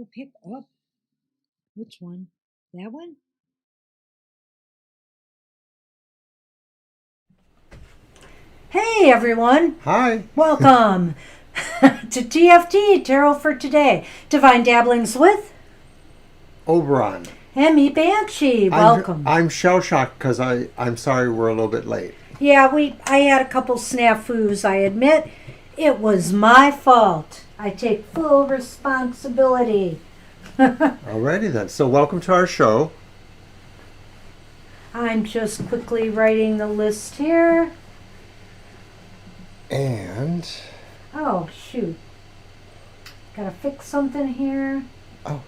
will pick up. Which one? That one? Hey everyone! Hi. Welcome to TFT, Tarot for Today. Divine Dabblings with Oberon. and me, Banshee. Welcome. I'm shell-shocked because I'm sorry we're a little bit late. Yeah, I had a couple snafus, I admit. It was my fault. I take full responsibility. Alrighty then. So welcome to our show. I'm just quickly writing the list here. And Oh, shoot. Gotta fix something here. oh,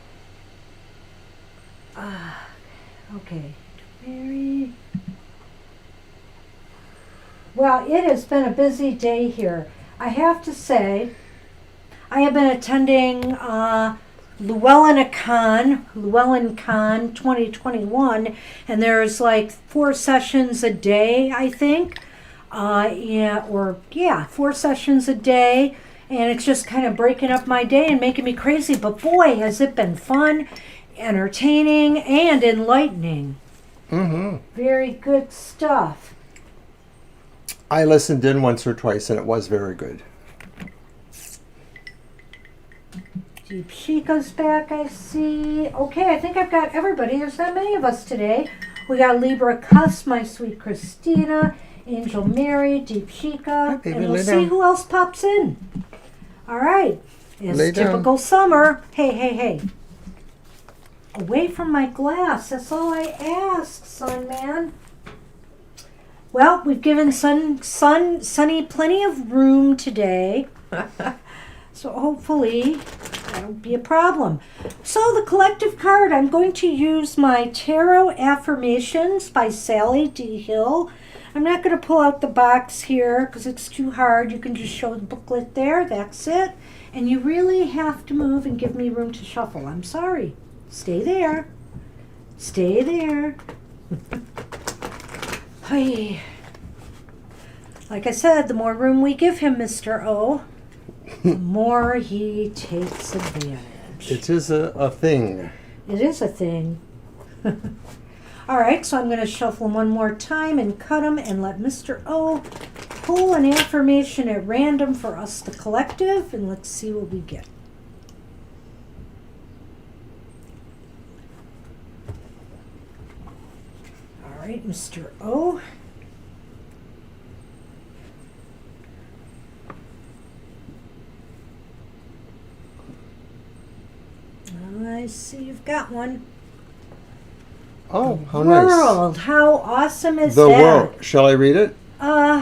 Okay. Very well, it has been a busy day here. I have to say, I have been attending Llewellyn Con 2021, and there's like 4 sessions a day, I think. 4 sessions a day, and it's just kind of breaking up my day and making me crazy. But boy, has it been fun, entertaining, and enlightening. Very good stuff. I listened in once or twice and it was very good. Deep Chica's back, I see. Okay, I think I've got everybody. There's not many of us today. We got Libra Cuss, my sweet Christina, Angel Mary, Deep Chica, baby, and we'll lay see down. who else pops in. All right. It's Lay down. typical summer. Hey. Away from my glass. That's all I ask, son man. Well, we've given Sunny plenty of room today. So hopefully that won't be a problem. So the collective card, I'm going to use my Tarot Affirmations by Sally D. Hill. I'm not going to pull out the box here because it's too hard. You can just show the booklet there. That's it. And you really have to move and give me room to shuffle. I'm sorry. Stay there. Stay there. Hey. Like I said, the more room we give him, Mr. O, the more he takes advantage. It is a thing. It is a thing. All right, so I'm going to shuffle them one more time and cut them and let Mr. O pull an affirmation at random for us, the collective, and let's see what we get. All right, Mr. O. I see you've got one. Oh, how nice. World. How awesome is The that? world. Shall I read it?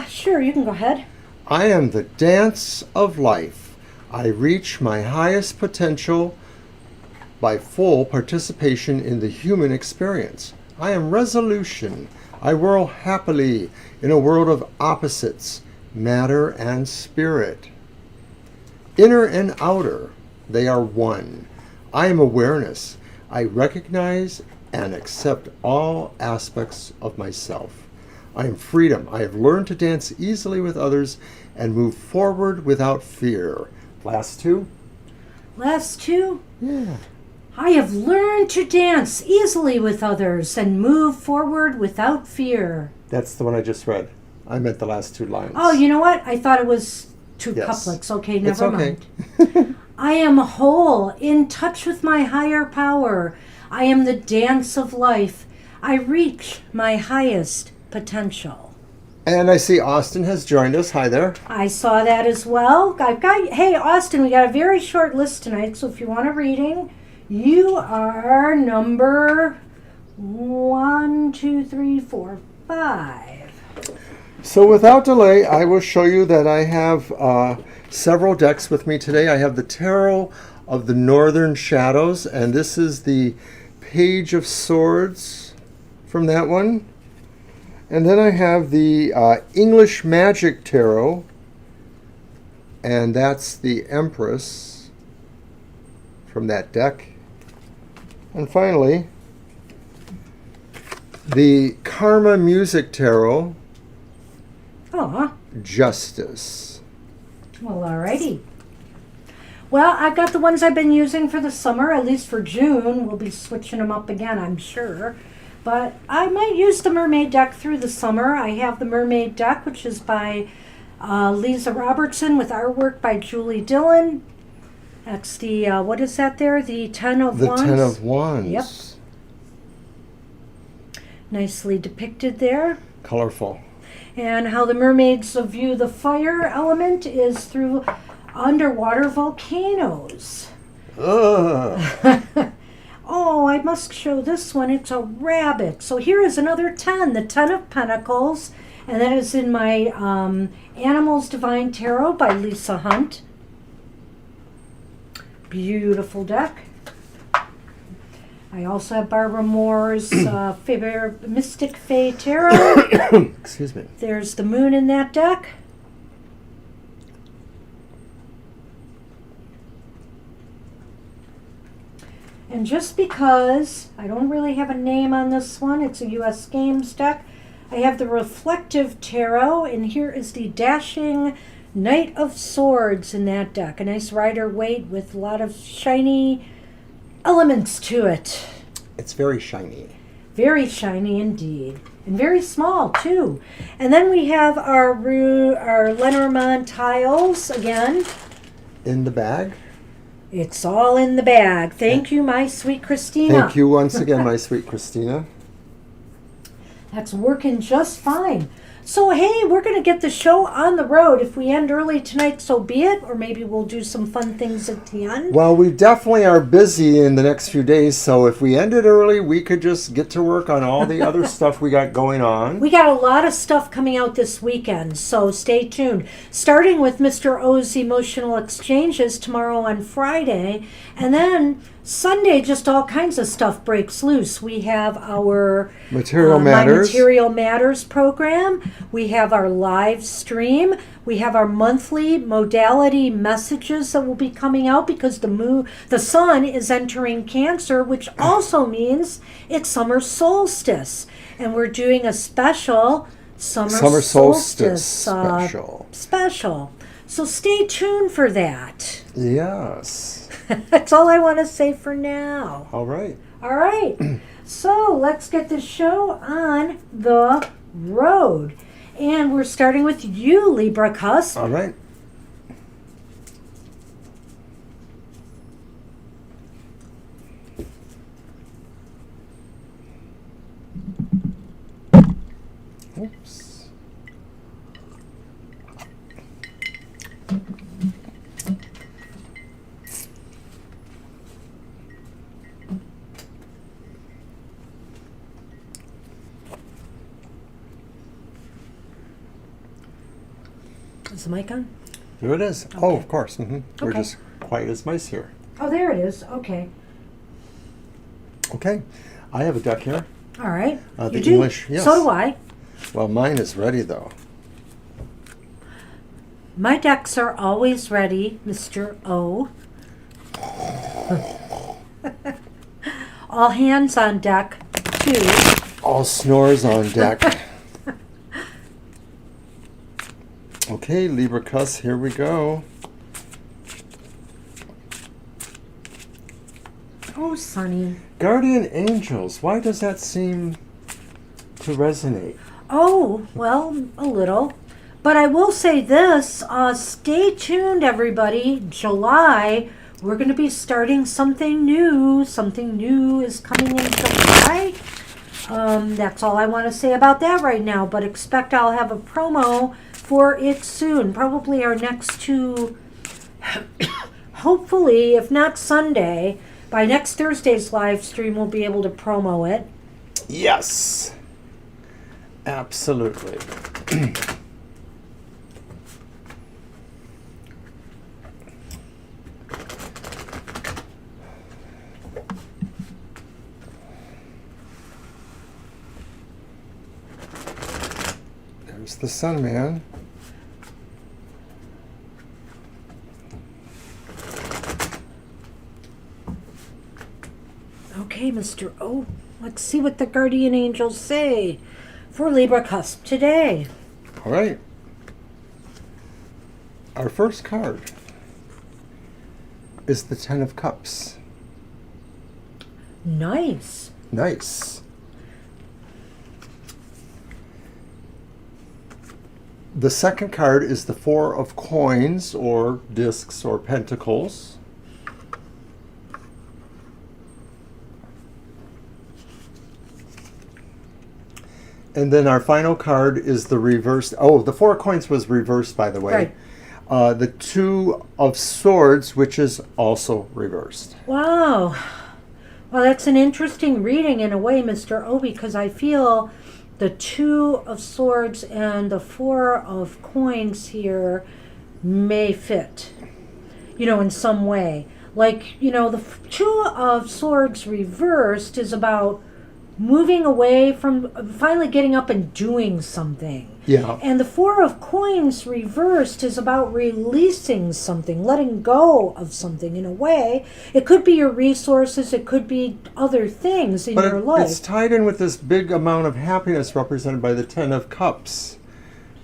Sure, you can go ahead. I am the dance of life. I reach my highest potential by full participation in the human experience. I am resolution. I whirl happily in a world of opposites, matter and spirit. Inner and outer, they are one. I am awareness. I recognize and accept all aspects of myself. I am freedom. I have learned to dance easily with others and move forward without fear. Last two? Last two. Yeah. I have learned to dance easily with others and move forward without fear. That's the one I just read. I meant the last 2 lines. Oh, you know what? I thought it was 2 Yes. couplets. Okay, It's never okay. mind. I am whole, in touch with my higher power. I am the dance of life. I reach my highest potential. And I see Austin has joined us. Hi there. I saw that as well. Hey, Austin, we got a very short list tonight, so if you want a reading, you are number 1, 2, 3, 4, 5. So without delay, I will show you that I have several decks with me today. I have the Tarot of the Northern Shadows, and this is the Page of Swords from that one. And then I have the English Magic Tarot, and that's the Empress from that deck. And finally, the Karma Music Tarot, Oh, Justice. well, alrighty. Well, I've got the ones I've been using for the summer, at least for June. We'll be switching them up again, I'm sure. But I might use the mermaid deck through the summer. I have the mermaid deck, which is by Lisa Robertson with artwork by Julie Dillon. That's the, what is that there? The Ten of Wands? The Ten of Wands. Yep. Nicely depicted there. Colorful. And how the mermaids view the fire element is through underwater volcanoes. Ugh. Oh, I must show this one. It's a rabbit. So here is another 10, the 10 of Pentacles. And that is in my Animals Divine Tarot by Lisa Hunt. Beautiful deck. I also have Barbara Moore's Mystic Fae Tarot. Excuse me. There's the moon in that deck. And just because I don't really have a name on this one, it's a US Games deck, I have the Reflective Tarot, and here is the Dashing Knight of Swords in that deck. A nice Rider-Waite with a lot of shiny elements to it. It's very shiny. Very shiny indeed. And very small, too. And then we have our Lenormand tiles again. In the bag. It's all in the bag. Thank you, my sweet Christina. Thank you once again, my sweet Christina. That's working just fine. So, hey, we're going to get the show on the road. If we end early tonight, so be it. Or maybe we'll do some fun things at the end. Well, we definitely are busy in the next few days, so if we ended early, we could just get to work on all the other stuff we got going on. We got a lot of stuff coming out this weekend, so stay tuned. Starting with Mr. O's Emotional Exchanges tomorrow on Friday. And then Sunday, just all kinds of stuff breaks loose. We have our Material Matters. My Material Matters program. We have our live stream. We have our monthly modality messages that will be coming out because the sun is entering Cancer, which also means it's summer solstice. And we're doing a special summer solstice special. So stay tuned for that. Yes. That's all I want to say for now. All right. All right. So let's get the show on the road. And we're starting with you, Libra Cusp. All right. Oops. Is the mic on? There it is. Okay. Oh, of course. Mm-hmm. We're Okay. just quiet as mice here. Oh, there it is. Okay. Okay. I have a deck here. All right. The You do? English, yes. So do I. Well, mine is ready, though. My decks are always ready, Mr. O. All hands on deck, too. All snores on deck. Okay, Libra Cuss, here we go. Oh, Sonny. Guardian Angels, why does that seem to resonate? Oh, well, a little. But I will say this, stay tuned, everybody. July, we're going to be starting something new. Something new is coming in July. That's all I want to say about that right now. But expect I'll have a promo for it soon. Probably our next two, hopefully, if not Sunday, by next Thursday's live stream, we'll be able to promo it. Yes. Absolutely. There's the Sun Man. Okay, Mr. O, let's see what the Guardian Angels say for Libra Cusp today. All right. Our first card. is the Ten of Cups. Nice. Nice. The second card is the Four of Coins, or discs, or pentacles. And then our final card is the reverse. Oh, the Four of Coins was reversed, by the way. Right. The Two of Swords, which is also reversed. Wow. Well, that's an interesting reading in a way, Mr. O, because I feel the Two of Swords and the Four of Coins here may fit, in some way. Like, the Two of Swords reversed is about moving away from finally getting up and doing something. Yeah. And the Four of Coins reversed is about releasing something, letting go of something in a way. It could be your resources, it could be other things in your life. It's tied in with this big amount of happiness represented by the Ten of Cups.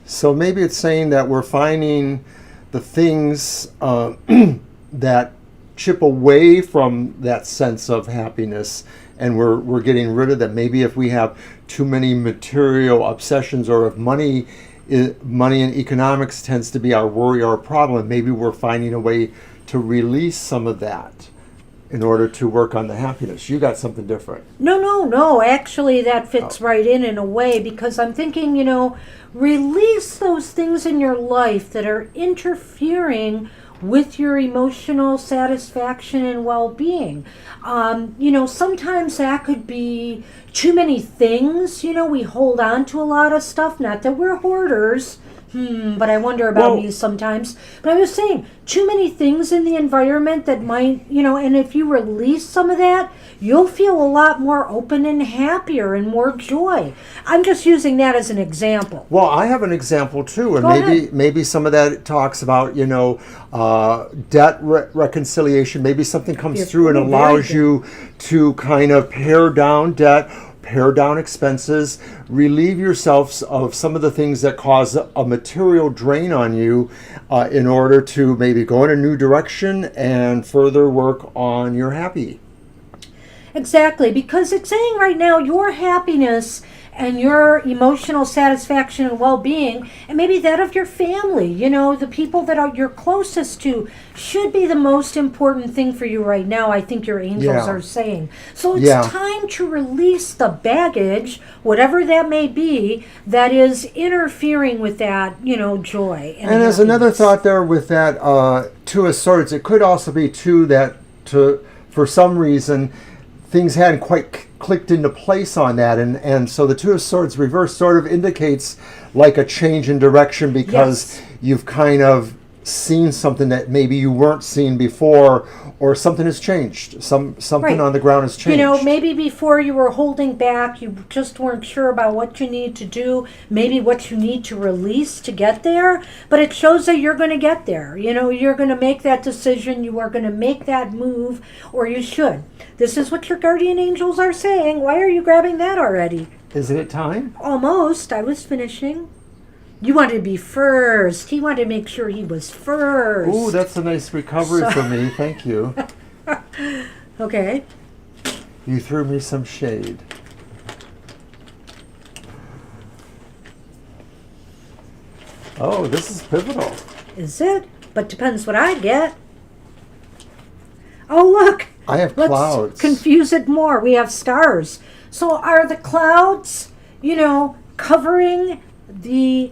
So maybe it's saying that we're finding the things that chip away from that sense of happiness, and we're getting rid of them. Maybe if we have too many material obsessions, or if money and economics tends to be our worry or our problem, maybe we're finding a way to release some of that in order to work on the happiness. You got something different. No. Actually, that fits right in a way, because I'm thinking, release those things in your life that are interfering with your emotional satisfaction and well-being. Sometimes that could be too many things. We hold on to a lot of stuff. Not that we're hoarders, but I wonder about me sometimes. But I was saying, too many things in the environment that might, and if you release some of that, you'll feel a lot more open and happier and more joy. I'm just using that as an example. Well, I have an example too, and maybe some of that talks about debt reconciliation. Maybe something comes through and allows you to kind of pare down debt, pare down expenses, relieve yourself of some of the things that cause a material drain on you, in order to maybe go in a new direction and further work on your happy. Exactly, because it's saying right now your happiness and your emotional satisfaction and well-being, and maybe that of your family, the people that are you're closest to, should be the most important thing for you right now, I think your angels are saying. So it's time to release the baggage, whatever that may be, that is interfering with that, joy. And as another thought there with that Two of Swords, it could also be for some reason, things hadn't quite clicked into place on that, and so the Two of Swords reverse sort of indicates like a change in direction, because you've kind of seen something that maybe you weren't seeing before, or something has changed. Something on the ground has changed. Maybe before you were holding back, you just weren't sure about what you need to do, maybe what you need to release to get there, but it shows that you're going to get there. You're going to make that decision, you are going to make that move, or you should. This is what your guardian angels are saying. Why are you grabbing that already? Isn't it time? Almost. I was finishing. You wanted to be first. He wanted to make sure he was first. Ooh, that's a nice recovery for me. Thank you. Okay. You threw me some shade. Oh, this is pivotal. Is it? But depends what I get. Oh, look. I have clouds. Let's confuse it more. We have stars. So are the clouds, covering the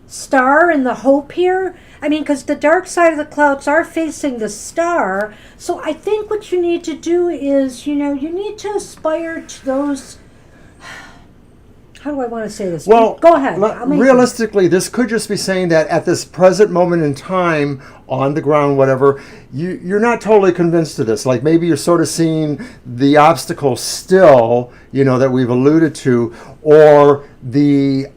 star and the hope here? I mean, because the dark side of the clouds are facing the star. So I think what you need to do is, you need to aspire to those. How do I want to say this? Well, go ahead. Realistically, this could just be saying that at this present moment in time, on the ground, whatever, you're not totally convinced of this. Like maybe you're sort of seeing the obstacle still, that we've alluded to, or the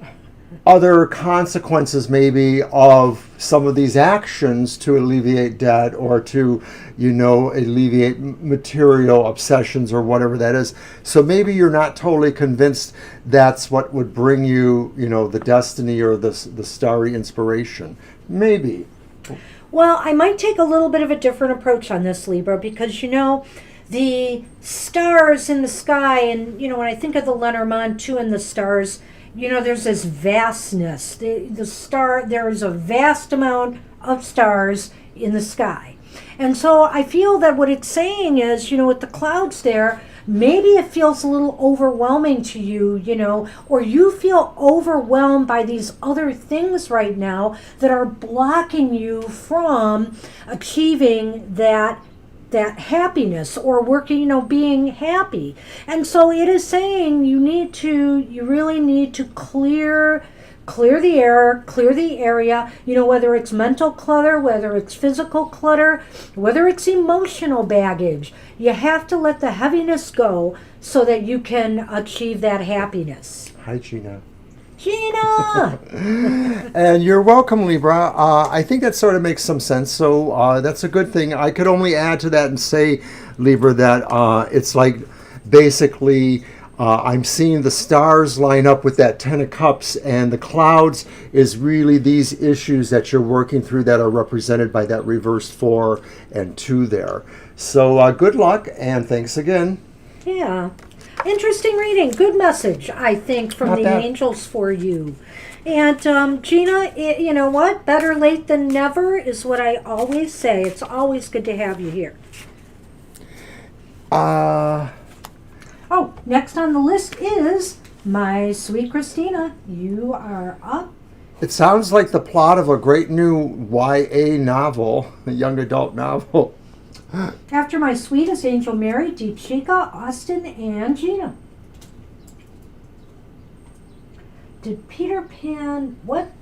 other consequences maybe of some of these actions to alleviate debt, or to alleviate material obsessions, or whatever that is. So maybe you're not totally convinced that's what would bring you the destiny or the starry inspiration. Maybe. Well, I might take a little bit of a different approach on this, Libra, because the stars in the sky, and when I think of the Lenormand too, and the stars, there's this vastness. There is a vast amount of stars in the sky, and so I feel that what it's saying is, with the clouds there, maybe it feels a little overwhelming to you, or you feel overwhelmed by these other things right now that are blocking you from achieving that happiness or working, being happy. And so it is saying you really need to clear the air, clear the area, whether it's mental clutter, whether it's physical clutter, whether it's emotional baggage. You have to let the heaviness go so that you can achieve that happiness. Hi, Gina. Gina! And you're welcome, Libra. I think that sort of makes some sense. So that's a good thing. I could only add to that and say, Libra, that it's like basically I'm seeing the stars line up with that Ten of Cups, and the clouds is really these issues that you're working through that are represented by that reversed 4 and 2 there. So good luck, and thanks again. Yeah. Interesting reading. Good message, I think, from Not the bad. angels for you. And Gina, you know what? Better late than never is what I always say. It's always good to have you here. Oh, next on the list is my sweet Christina. You are up. It sounds like the plot of a great new YA novel, a young adult novel. After my sweetest angel Mary, Deep Chica, Austin, and Gina. Did Peter Pan, what?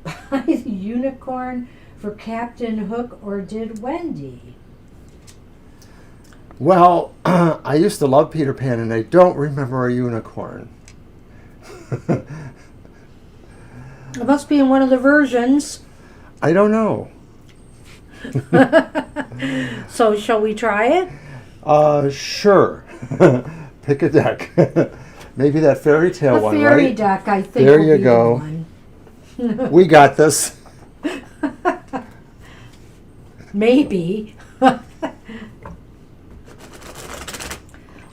Buy the unicorn for Captain Hook, or did Wendy? Well, I used to love Peter Pan, and I don't remember a unicorn. It must be in one of the versions. I don't know. So shall we try it? Sure. Pick a deck. Maybe that fairy tale The one, fairy right? deck, I think. There will you be go. The one. We got this. Maybe.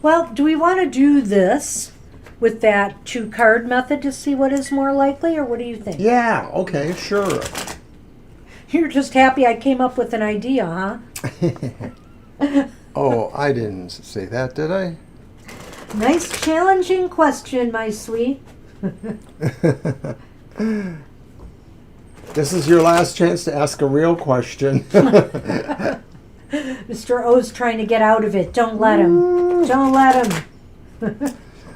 Well, do we want to do this with that 2-card method to see what is more likely, or what do you think? Yeah, okay, sure. You're just happy I came up with an idea, huh? Oh, I didn't say that, did I? Nice challenging question, my sweet. This is your last chance to ask a real question. Mr. O's trying to get out of it. Don't let him. Don't let him.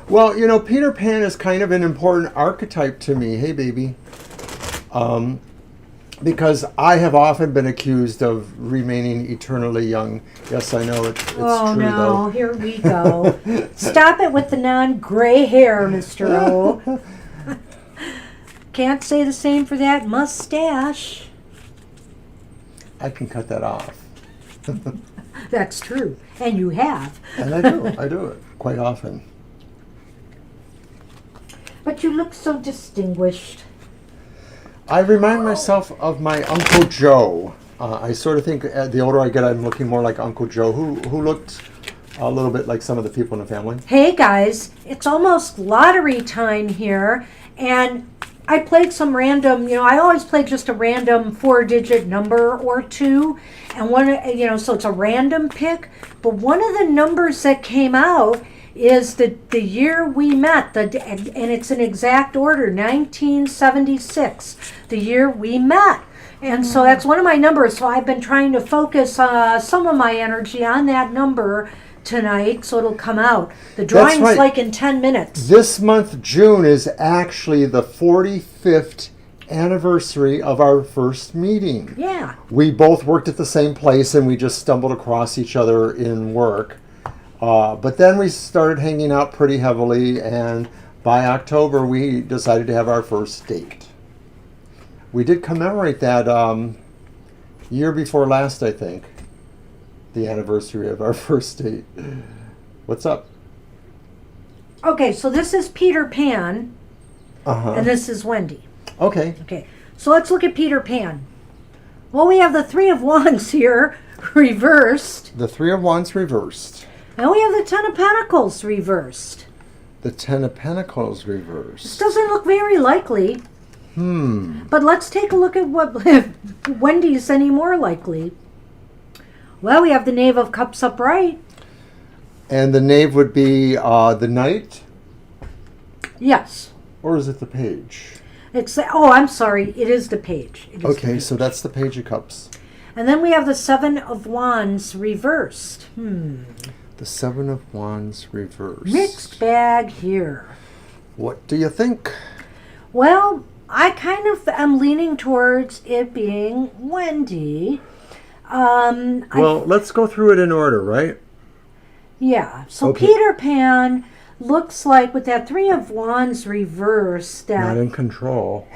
Well, Peter Pan is kind of an important archetype to me. Hey, baby. Because I have often been accused of remaining eternally young. Yes, I know it's Oh, true, no. though. Here we go. Stop it with the non-gray hair, Mr. O. Can't say the same for that mustache. I can cut that off. That's true. And you have. And I do it quite often. But you look so distinguished. I remind myself of my Uncle Joe. I sort of think the older I get, I'm looking more like Uncle Joe, who looked a little bit like some of the people in the family. Hey guys, it's almost lottery time here, and I played some random, I always play just a random 4-digit number or two, and so it's a random pick, but one of the numbers that came out is the year we met, and it's in exact order, 1976, the year we met. And so that's one of my numbers, so I've been trying to focus some of my energy on that number tonight, so it'll come out. The drawing's right. like in 10 minutes. This month, June, is actually the 45th anniversary of our first meeting. Yeah. We both worked at the same place, and we just stumbled across each other in work. But then we started hanging out pretty heavily, and by October, we decided to have our first date. We did commemorate that year before last, I think. The anniversary of our first date. What's up? Okay, so this is Peter Pan, Uh-huh. and this is Wendy. Okay. Okay, so let's look at Peter Pan. Well, we have the Three of Wands here, reversed. The Three of Wands reversed. And we have the Ten of Pentacles reversed. The Ten of Pentacles This reversed. doesn't look very likely. But let's take a look at what Wendy's any more likely. Well, we have the Knave of Cups upright. And the Knave would be the Knight? Yes. Or is it the Page? I'm sorry. It is the Page. It is the Okay, Page. so that's the Page of Cups. And then we have the Seven of Wands reversed. The Seven of Wands reversed. Mixed bag here. What do you think? Well, I kind of am leaning towards it being Wendy. Well, let's go through it in order, right? Yeah. So Okay. Peter Pan looks like with that Three of Wands reversed. That Not in control.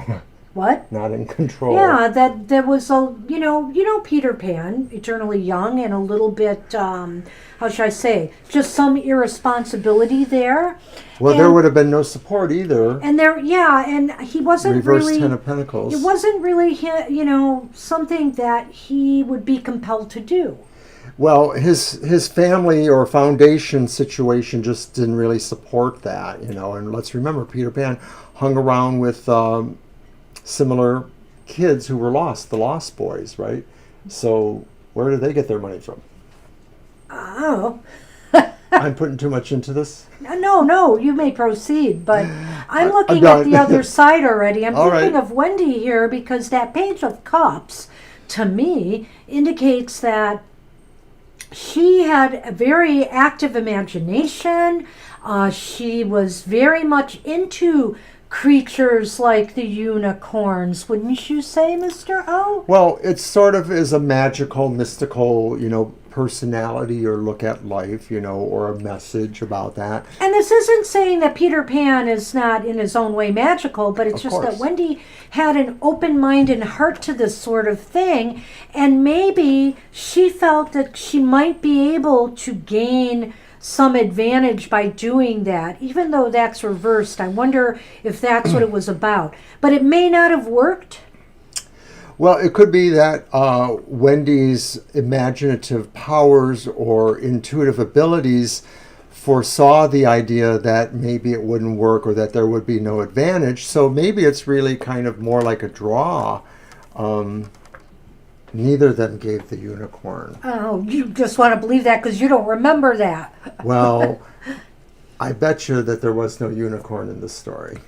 what? Not in control. Yeah, that there was a you know Peter Pan, eternally young and a little bit how should I say, just some irresponsibility there. Well, there would have been no support either. And and he wasn't Reverse really. Ten of Pentacles. It wasn't really something that he would be compelled to do. Well, his family or foundation situation just didn't really support that, And let's remember, Peter Pan hung around with similar kids who were lost, the Lost Boys, right? So where did they get their money from? Oh. I'm putting too much into this. No, you may proceed, but I'm looking done. at the other side already. I'm All thinking right. of Wendy here because that Page of Cups, to me, indicates that she had a very active imagination. She was very much into creatures like the unicorns, wouldn't you say, Mr. O? Well, it sort of is a magical, mystical, personality or look at life, or a message about that. And this isn't saying that Peter Pan is not in his own way magical, but it's Of just that course. Wendy had an open mind and heart to this sort of thing, and maybe she felt that she might be able to gain some advantage by doing that, even though that's reversed. I wonder if that's what it was about. But it may not have worked. Well, it could be that Wendy's imaginative powers or intuitive abilities foresaw the idea that maybe it wouldn't work or that there would be no advantage. So maybe it's really kind of more like a draw. Neither of them gave the unicorn. Oh, you just want to believe that because you don't remember that. Well, I bet you that there was no unicorn in the story.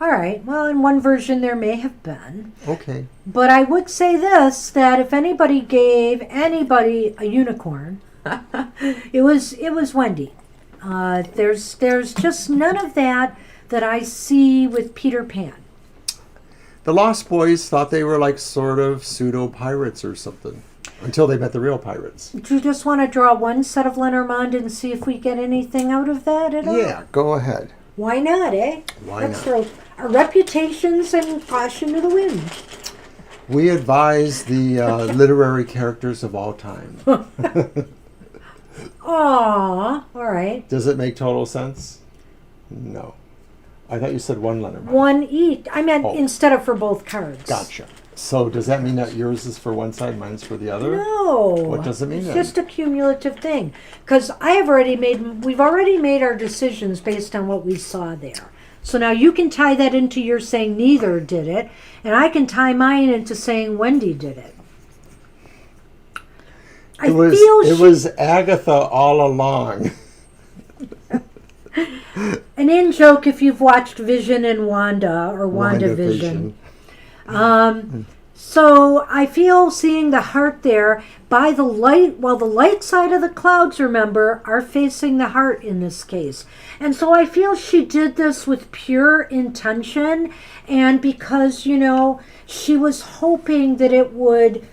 All right. Well, in one version there may have been. Okay. But I would say this, that if anybody gave anybody a unicorn, it was Wendy. There's just none of that I see with Peter Pan. The Lost Boys thought they were like sort of pseudo pirates or something until they met the real pirates. Do you just want to draw one set of Lenormand and see if we get anything out of that at all? Yeah, go ahead. Why not, eh? Why Let's not? throw our reputations and caution to the wind. We advise the literary characters of all time. Aw, all right. Does it make total sense? No. I thought you said one letter. One each. I meant Oh. instead of for both cards. Gotcha. So does that mean that yours is for one side, mine's for the other? No. What does it mean It's then? just a cumulative thing. Because we've already made our decisions based on what we saw there. So now you can tie that into your saying neither did it, and I can tie mine into saying Wendy did it. It was Agatha all along. An in-joke if you've watched Vision and Wanda or WandaVision. So I feel seeing the heart there by the light, while the light side of the clouds, remember, are facing the heart in this case. And so I feel she did this with pure intention, and because, she was hoping that it would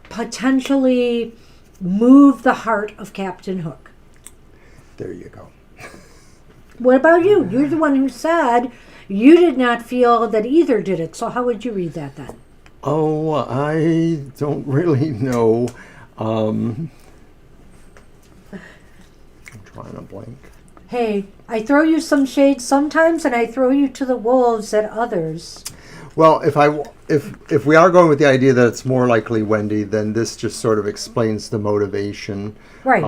potentially move the heart of Captain Hook. There you go. What about you? You're the one who said you did not feel that either did it. So how would you read that then? Oh, I don't really know. I'm drawing a blank. Hey, I throw you some shade sometimes and I throw you to the wolves at others. Well, if we are going with the idea that it's more likely Wendy, then this just sort of explains the motivation. Right.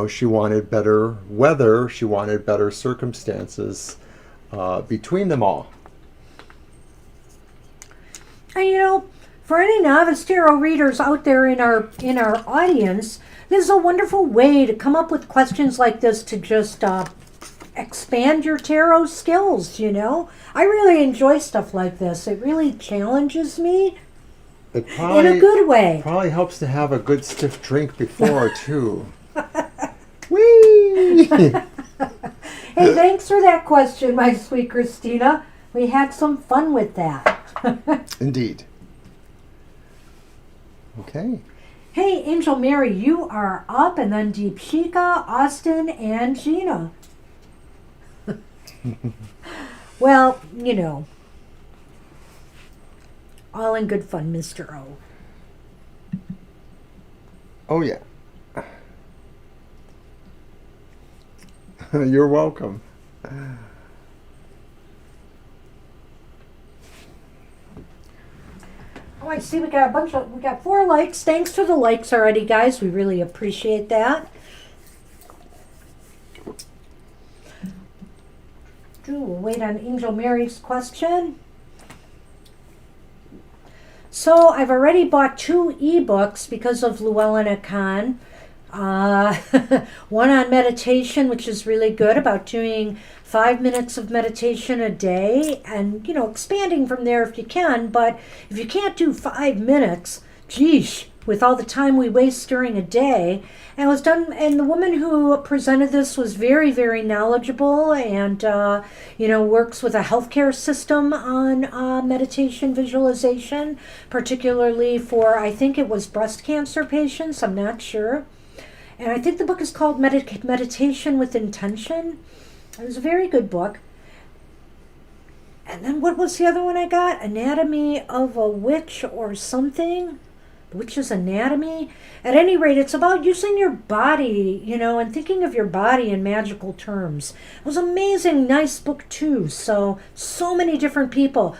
She wanted better weather. She wanted better circumstances between them all. And for any novice tarot readers out there in our audience, this is a wonderful way to come up with questions like this to just expand your tarot skills. I really enjoy stuff like this. It really challenges me in a good way. Probably helps to have a good stiff drink before too. Whee! Hey, thanks for that question, my sweet Christina. We had some fun with that. Indeed. Okay. Hey, Angel Mary, you are up, and then Deepshika, Austin, and Gina. Well, all in good fun, Mr. O. Oh, yeah. You're welcome. Oh, I see we got 4 likes. Thanks for the likes already, guys. We really appreciate that. We'll wait on Angel Mary's question. So I've already bought 2 ebooks because of Llewellyn Akan. One on meditation, which is really good, about doing 5 minutes of meditation a day and, expanding from there if you can. But if you can't do 5 minutes, geesh, with all the time we waste during a day. And it was done, and the woman who presented this was very, very knowledgeable and, works with a healthcare system on meditation visualization, particularly for, I think it was breast cancer patients, I'm not sure. And I think the book is called Meditation with Intention. It was a very good book. And then what was the other one I got? Anatomy of a Witch or something? Witch's Anatomy. At any rate, it's about using your body, and thinking of your body in magical terms. It was an amazing, nice book too. So many different people.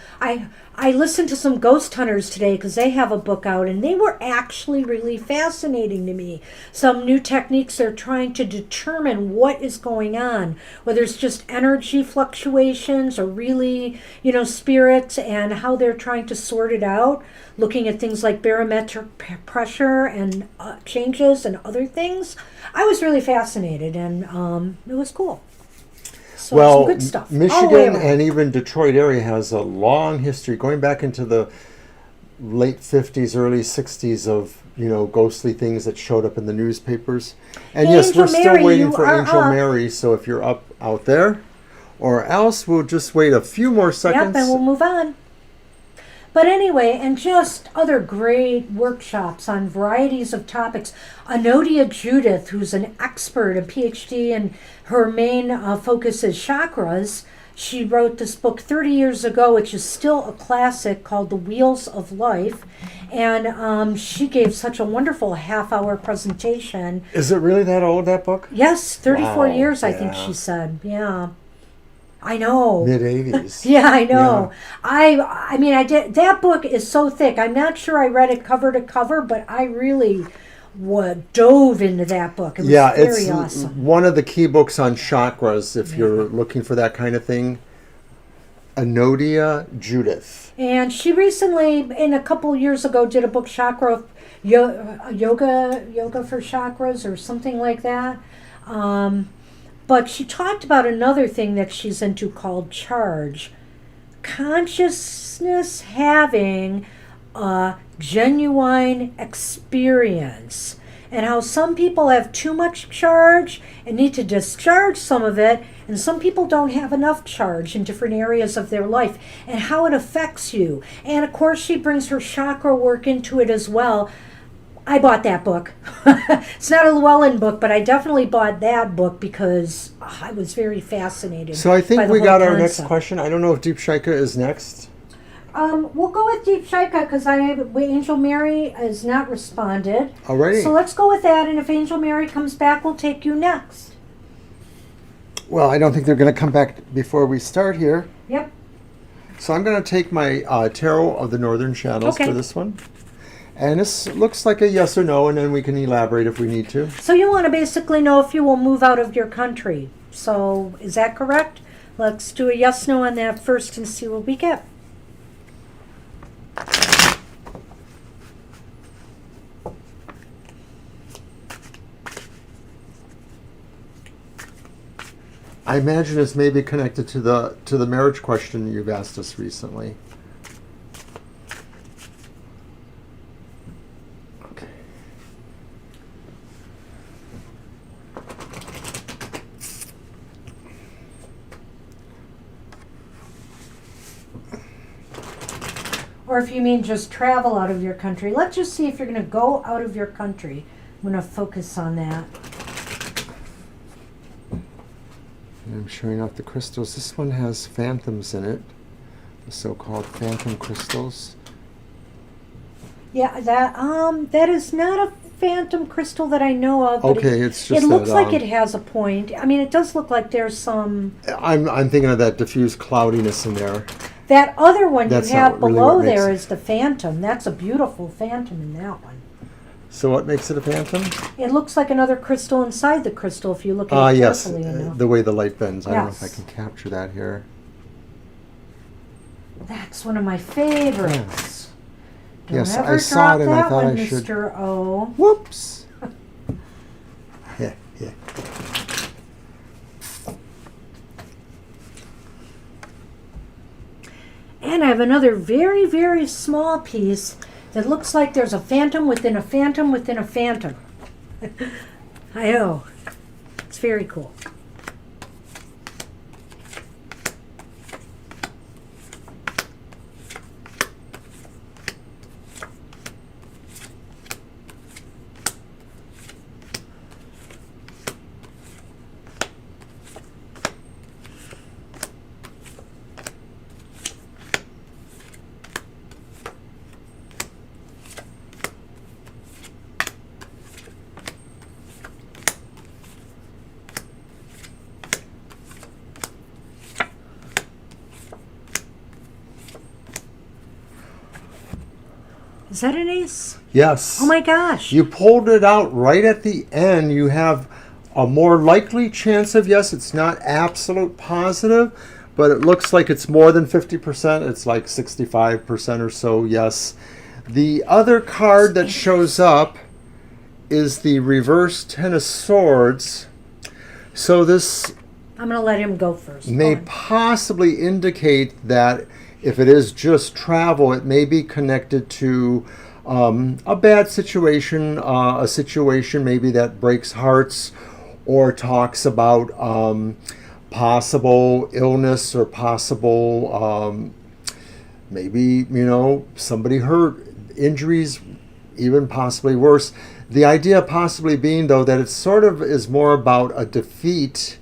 I listened to some ghost hunters today because they have a book out, and they were actually really fascinating to me. Some new techniques they're trying to determine what is going on, whether it's just energy fluctuations or really, spirits, and how they're trying to sort it out, looking at things like barometric pressure and changes and other things. I was really fascinated, and it was cool. So some good stuff. Michigan and even Detroit area has a long history, going back into the late 50s, early 60s of, ghostly things that showed up in the newspapers. And hey, yes, Angel we're still Mary, waiting for Angel Mary, so if you're up out there, or else we'll just wait a few more seconds. Yep, and we'll move on. But anyway, and just other great workshops on varieties of topics. Anodia Judith, who's an expert, a PhD, and her main focus is chakras. She wrote this book 30 years ago, which is still a classic, called The Wheels of Life. And she gave such a wonderful half-hour presentation. Is it really that old, that book? Yes, 34 Wow, years, I yeah. think she said. Yeah. I know. Mid-80s. Yeah, I know. Yeah. I mean, I did. That book is so thick. I'm not sure I read it cover to cover, but I really dove into that book. It was very awesome. One of the key books on chakras, if you're looking for that kind of thing. Anodia Judith. And she recently, a couple years ago, did a book, Yoga for Chakras, or something like that. But she talked about another thing that she's into called charge. Consciousness having a genuine experience. And how some people have too much charge and need to discharge some of it, and some people don't have enough charge in different areas of their life, and how it affects you. And of course, she brings her chakra work into it as well. I bought that book. It's not a Llewellyn book, but I definitely bought that book because I was very fascinated. So I think by the we whole got our concept. next question. I don't know if Deep Shaika is next. We'll go with Deep Shaika because Angel Mary has not responded. Alrighty. So let's go with that, and if Angel Mary comes back, we'll take you next. Well, I don't think they're going to come back before we start here. Yep. So I'm going to take my Tarot of the Northern Channels Okay. for this one. And this looks like a yes or no, and then we can elaborate if we need to. So you want to basically know if you will move out of your country. So is that correct? Let's do a yes, no on that first and see what we get. I imagine it's maybe connected to the marriage question you've asked us recently. Okay. Or if you mean just travel out of your country. Let's just see if you're going to go out of your country. I'm going to focus on that. I'm showing off the crystals. This one has phantoms in it, the so-called phantom crystals. Yeah, that is not a phantom crystal that I know of. But Okay, it's just it looks that, like it has a point. I mean, it does look like there's some. I'm thinking of that diffuse cloudiness in there. That other one That's you have not really below what makes there it. is the phantom. That's a beautiful phantom in that one. So what makes it a phantom? It looks like another crystal inside the crystal if you look at it Yes, carefully enough. the way the light bends. I don't know if I Yes. can capture that here. That's one of my favorites. Don't Yes, ever I saw drop it and I that thought one, I should. Mr. O. Whoops. Yeah, yeah. And I have another very, very small piece that looks like there's a phantom within a phantom within a phantom. I know. It's very cool. Is that an ace? Yes. Oh my gosh. You pulled it out right at the end. You have a more likely chance of yes. It's not absolute positive, but it looks like it's more than 50%. It's like 65% or so yes. The other card that shows up is the reverse Ten of Swords. So this I'm going to let him go first. may Go on. possibly indicate that if it is just travel, it may be connected to a bad situation, a situation maybe that breaks hearts or talks about possible illness or possible maybe, somebody hurt, injuries, even possibly worse. The idea possibly being, though, that it sort of is more about a defeat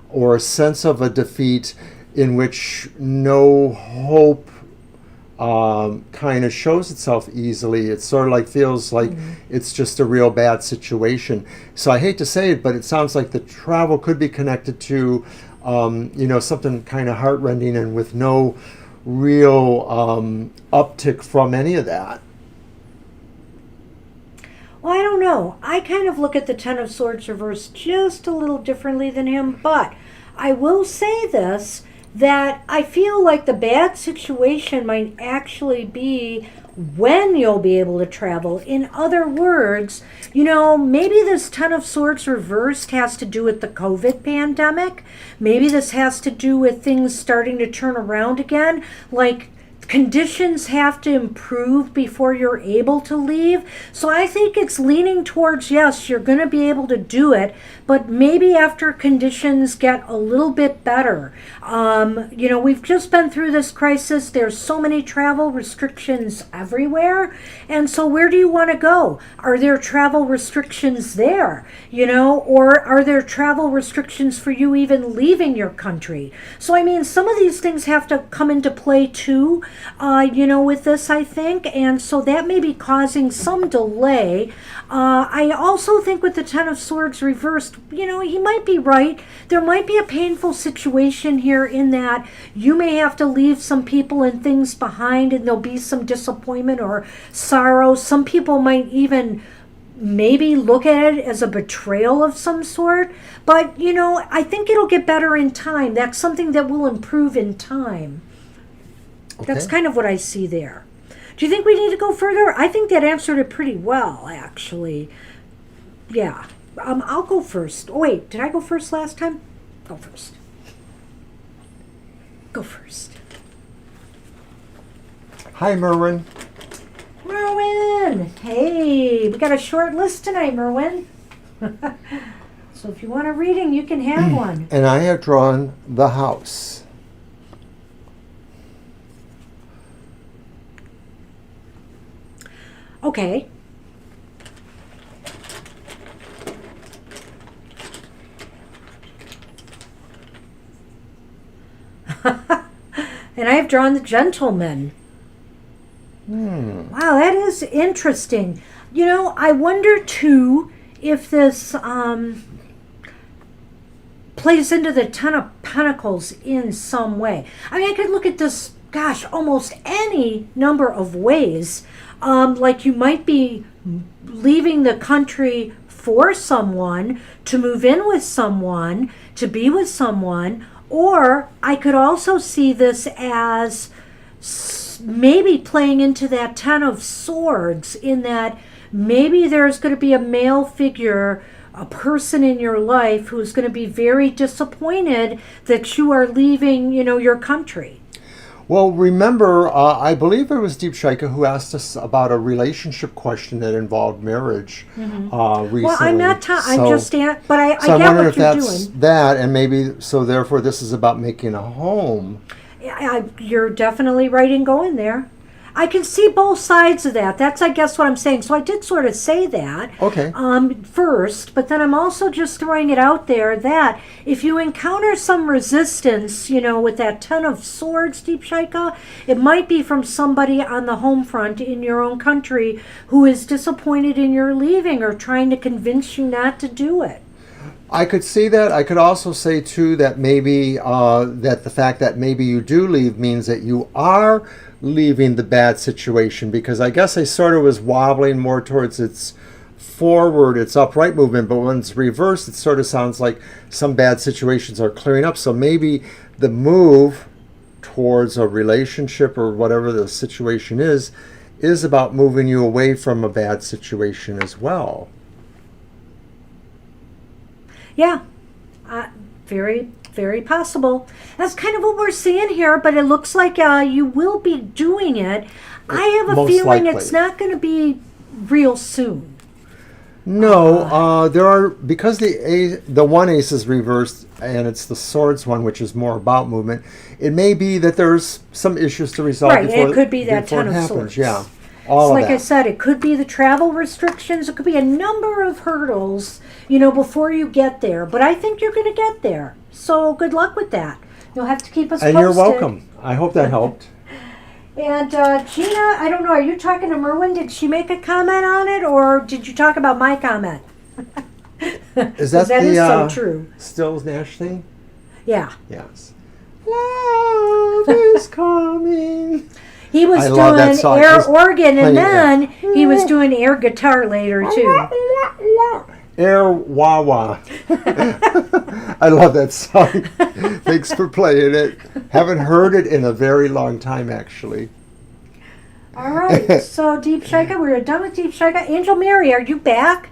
or a sense of a defeat in which no hope kind of shows itself easily. It sort of like feels like it's just a real bad situation. So I hate to say it, but it sounds like the travel could be connected to, something kind of heartrending and with no real uptick from any of that. Well, I don't know. I kind of look at the Ten of Swords reversed just a little differently than him, but I will say this, that I feel like the bad situation might actually be when you'll be able to travel. In other words, maybe this Ten of Swords reversed has to do with the COVID pandemic. Maybe this has to do with things starting to turn around again, like conditions have to improve before you're able to leave. So I think it's leaning towards, yes, you're going to be able to do it, but maybe after conditions get a little bit better. We've just been through this crisis. There's so many travel restrictions everywhere. And so where do you want to go? Are there travel restrictions there? Or are there travel restrictions for you even leaving your country? So, I mean, some of these things have to come into play too. with this, I think. And so that may be causing some delay. I also think with the Ten of Swords reversed, he might be right. There might be a painful situation here in that you may have to leave some people and things behind, and there'll be some disappointment or sorrow. Some people might even maybe look at it as a betrayal of some sort. But, I think it'll get better in time. That's something that will improve in time. Okay. That's kind of what I see there. Do you think we need to go further? I think that answered it pretty well, actually. Yeah. I'll go first. Oh, wait, did I go first last time? Go first. Go first. Hi, Merwin. Merwin! Hey, we got a short list tonight, Merwin. So if you want a reading, you can have one. And I have drawn the house. Okay. And I have drawn the gentleman. Wow, that is interesting. I wonder too if this plays into the Ten of Pentacles in some way. I mean, I could look at this, almost any number of ways. Like you might be leaving the country for someone, to move in with someone, to be with someone, or I could also see this as maybe playing into that Ten of Swords, in that maybe there's going to be a male figure, a person in your life who's going to be very disappointed that you are leaving, your country. Well, remember, I believe it was Deep Shaika who asked us about a relationship question that involved marriage recently. Well, I'm not. I'm just. But I so get I wonder what if you're that's doing. that, and maybe so. Therefore, this is about making a home. You're definitely right in going there. I can see both sides of that. That's, I guess, what I'm saying. So I did sort of say that first, but then I'm also just throwing it out there that if you encounter some resistance, with that Ten of Swords, Deep Shaika, it might be from somebody on the home front in your own country who is disappointed in your leaving or trying to convince you not to do it. I could see that. I could also say, too, that maybe that the fact that maybe you do leave means that you are leaving the bad situation, because I guess I sort of was wobbling more towards its forward, its upright movement, but when it's reversed, it sort of sounds like some bad situations are clearing up. So maybe the move towards a relationship or whatever the situation is about moving you away from a bad situation as well. Yeah, very, very possible. That's kind of what we're seeing here, but it looks like you will be doing it. I have a feeling likely. It's not going to be real soon. No, there are, because the one ace is reversed and it's the swords one, which is more about movement. It may be that there's some issues to resolve. Right, before it could be that before Ten it of happens. Swords. Yeah, So like that. I said, it could be the travel restrictions. It could be a number of hurdles, before you get there. But I think you're going to get there. So good luck with that. You'll have to keep us And posted. you're welcome. I hope that helped. And Gina, I don't know, are you talking to Merwin? Did she make a comment on it, or did you talk about my comment? Is that the is so true. Stills Nash thing? Yeah. Yes. Love is coming. He was love that doing song. air Just organ, and playing then he was doing air guitar later, too. Air wah wah. I love that song. Thanks for playing it. Haven't heard it in a very long time, actually. All right, so Deep Shaika, we're done with Deep Shaika. Angel Mary, are you back?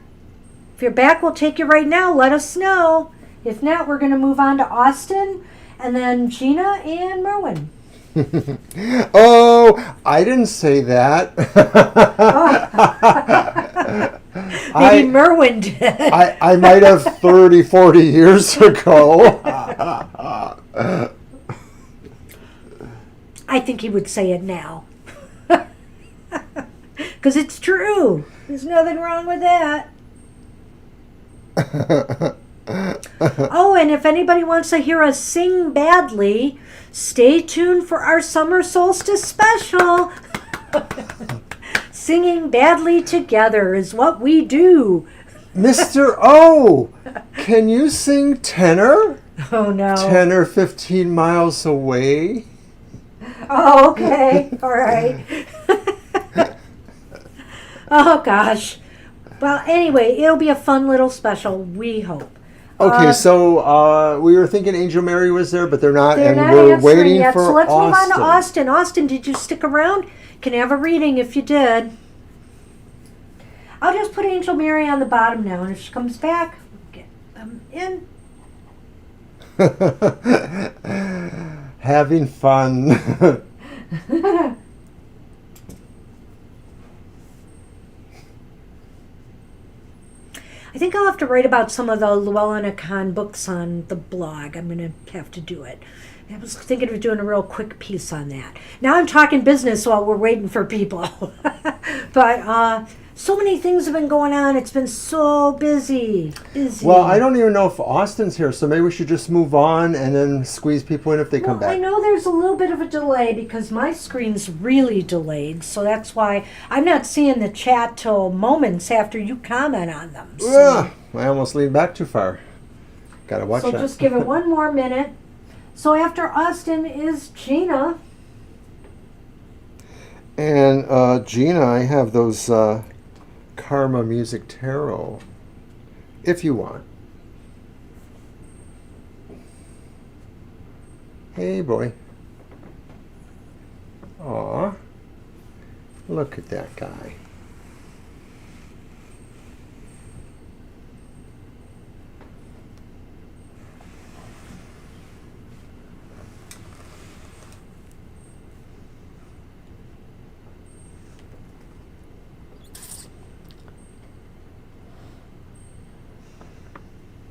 If you're back, we'll take you right now. Let us know. If not, we're going to move on to Austin, and then Gina and Merwin. Oh, I didn't say that. Maybe Merwin did. I might have 30, 40 years ago. I think he would say it now. Because it's true. There's nothing wrong with that. Oh, and if anybody wants to hear us sing badly, stay tuned for our summer solstice special. Singing badly together is what we do. Mr. O, can you sing tenor? Oh, no. 10 or 15 miles away? Oh, okay. All right. Oh, gosh. Well, anyway, it'll be a fun little special, we hope. Okay, so we were thinking Angel Mary was there, but they're not, They're and not we're answering waiting yet, for so let's move on to Austin. Austin. Austin, did you stick around? Can you have a reading if you did? I'll just put Angel Mary on the bottom now, and if she comes back, get them in. Having fun. I think I'll have to write about some of the Llewellyn Khan books on the blog. I'm going to have to do it. I was thinking of doing a real quick piece on that. Now I'm talking business while we're waiting for people. But so many things have been going on. It's been so busy. Well, I don't even know if Austin's here, so maybe we should just move on and then squeeze people in if they come Well, I back. know there's a little bit of a delay because my screen's really delayed, so that's why I'm not seeing the chat till moments after you comment on them. So, I almost leaned back too far. Gotta watch so that. just give it one more minute. So after Austin is Gina. And Gina, I have those Karma Music Tarot, if you want. Hey, boy. Aw. Look at that guy.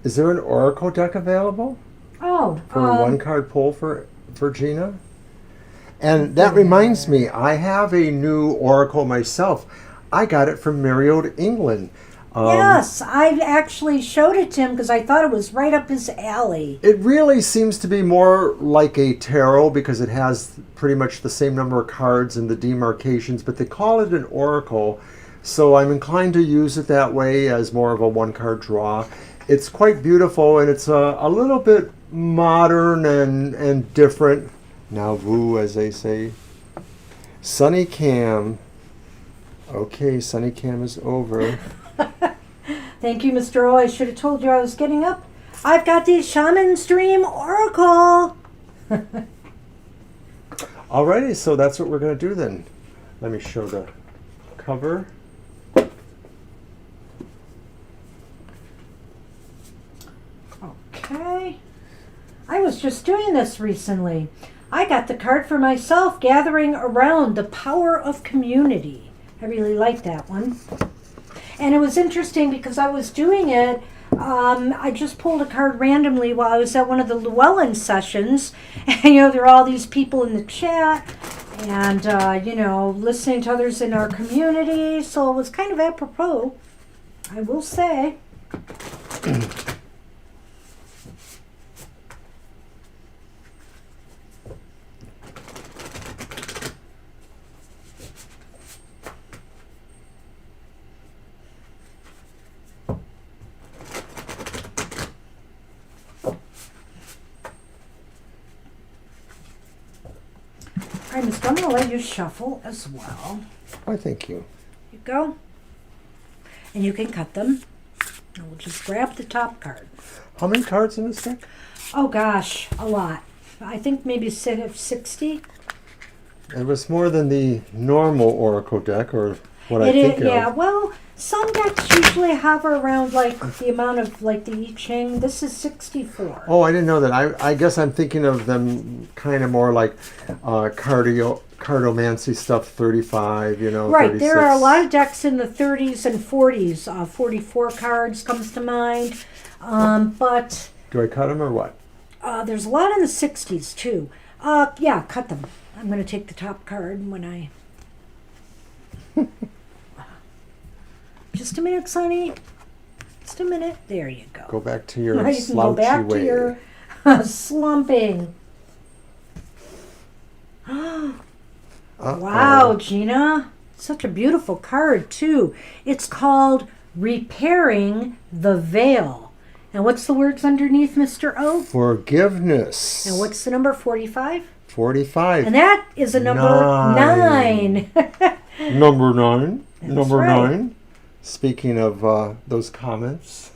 Is there an oracle deck available Oh, for a one-card pull for Gina? And that reminds me, I have a new oracle myself. I got it from Merriott, England. yes, I actually showed it to him because I thought it was right up his alley. It really seems to be more like a tarot because it has pretty much the same number of cards and the demarcations, but they call it an oracle. So I'm inclined to use it that way as more of a one-card draw. It's quite beautiful, and it's a little bit modern and different. Now woo, as they say. Sunny Cam. Okay, Sunny Cam is over. Thank you, Mr. O. I should have told you I was getting up. I've got the Shaman's Dream Oracle. Alrighty, so that's what we're going to do then. Let me show the cover. Okay. I was just doing this recently. I got the card for myself, Gathering Around the Power of Community. I really like that one. And it was interesting because I was doing it. I just pulled a card randomly while I was at one of the Llewellyn sessions. And, there are all these people in the chat and, listening to others in our community. So it was kind of apropos, I will say. I'm just going to let you shuffle as well. Why, thank you. You go. And you can cut them. And we'll just grab the top card. How many cards in this deck? Oh gosh, a lot. I think maybe 60. It was more than the normal oracle deck, or what I think Yeah, of. well, some decks usually hover around like the amount of like the I Ching. This is 64. Oh, I didn't know that. I guess I'm thinking of them kind of more like cardomancy stuff, 35, Right, 36. there are a lot of decks in the 30s and 40s. 44 cards comes to mind. But Do I cut them or what? there's a lot in the 60s too. Yeah, cut them. I'm going to take the top card when I... Just a minute, Sonny. It's just a minute. There you go. Go back to your Now you can slouchy go back way. to your slumping. Wow, Gina. Such a beautiful card, too. It's called Repairing the Veil. And what's the words underneath, Mr. O? Forgiveness. And what's the number? 45? 45. And that is a number 9. Number 9. That's Number right. 9. Speaking of those comments.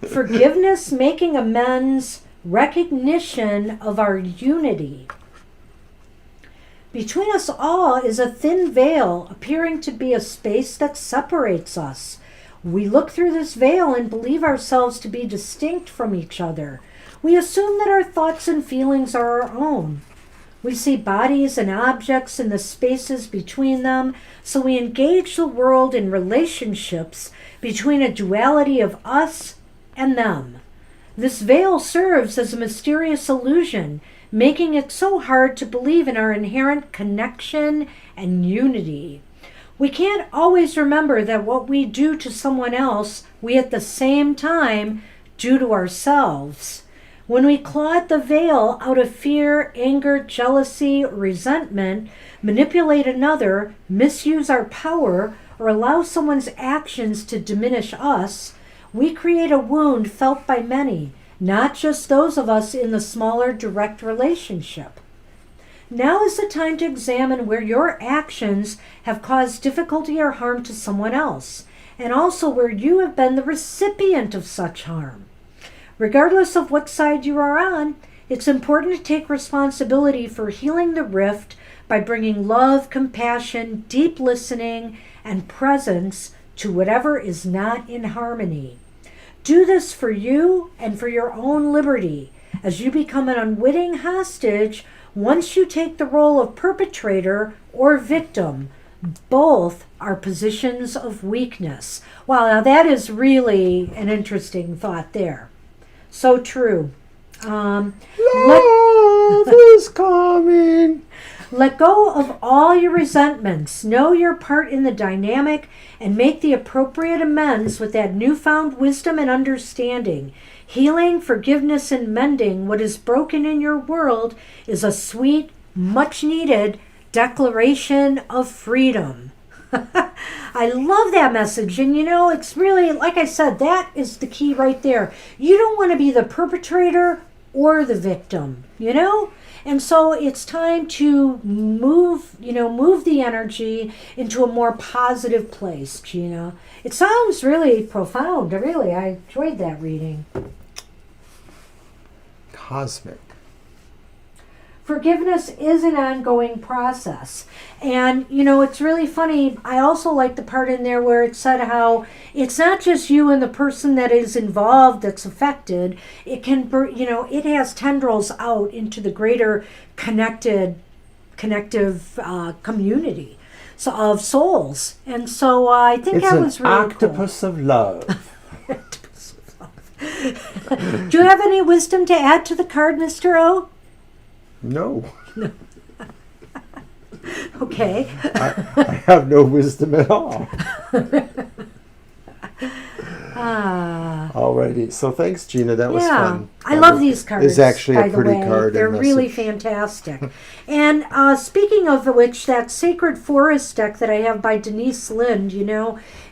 Forgiveness, making amends, recognition of our unity. Between us all is a thin veil, appearing to be a space that separates us. We look through this veil and believe ourselves to be distinct from each other. We assume that our thoughts and feelings are our own. We see bodies and objects in the spaces between them, so we engage the world in relationships between a duality of us and them. This veil serves as a mysterious illusion, making it so hard to believe in our inherent connection and unity. We can't always remember that what we do to someone else, we at the same time do to ourselves. When we claw at the veil out of fear, anger, jealousy, resentment, manipulate another, misuse our power, or allow someone's actions to diminish us, we create a wound felt by many, not just those of us in the smaller direct relationship. Now is the time to examine where your actions have caused difficulty or harm to someone else, and also where you have been the recipient of such harm. Regardless of what side you are on, it's important to take responsibility for healing the rift by bringing love, compassion, deep listening, and presence to whatever is not in harmony. Do this for you and for your own liberty, as you become an unwitting hostage once you take the role of perpetrator or victim. Both are positions of weakness. Wow, now that is really an interesting thought there. So true. Love is coming. Let go of all your resentments. Know your part in the dynamic and make the appropriate amends with that newfound wisdom and understanding. Healing, forgiveness, and mending what is broken in your world is a sweet, much-needed declaration of freedom. I love that message. And it's really, like I said, that is the key right there. You don't want to be the perpetrator or the victim, And so it's time to move the energy into a more positive place, Gina. It sounds really profound. I enjoyed that reading. Cosmic. Forgiveness is an ongoing process. And, it's really funny. I also like the part in there where it said how it's not just you and the person that is involved that's affected. It can, it has tendrils out into the greater connective community of souls. And so I think it's that was really octopus of love. Do you have any wisdom to add to the card, Mr. O? No. Okay. I have no wisdom at all. Alrighty. So thanks, Gina. That was fun. I love these cards. It's actually by a pretty the way. card. They're really fantastic. And speaking of which, that Sacred Forest deck that I have by Denise Lind,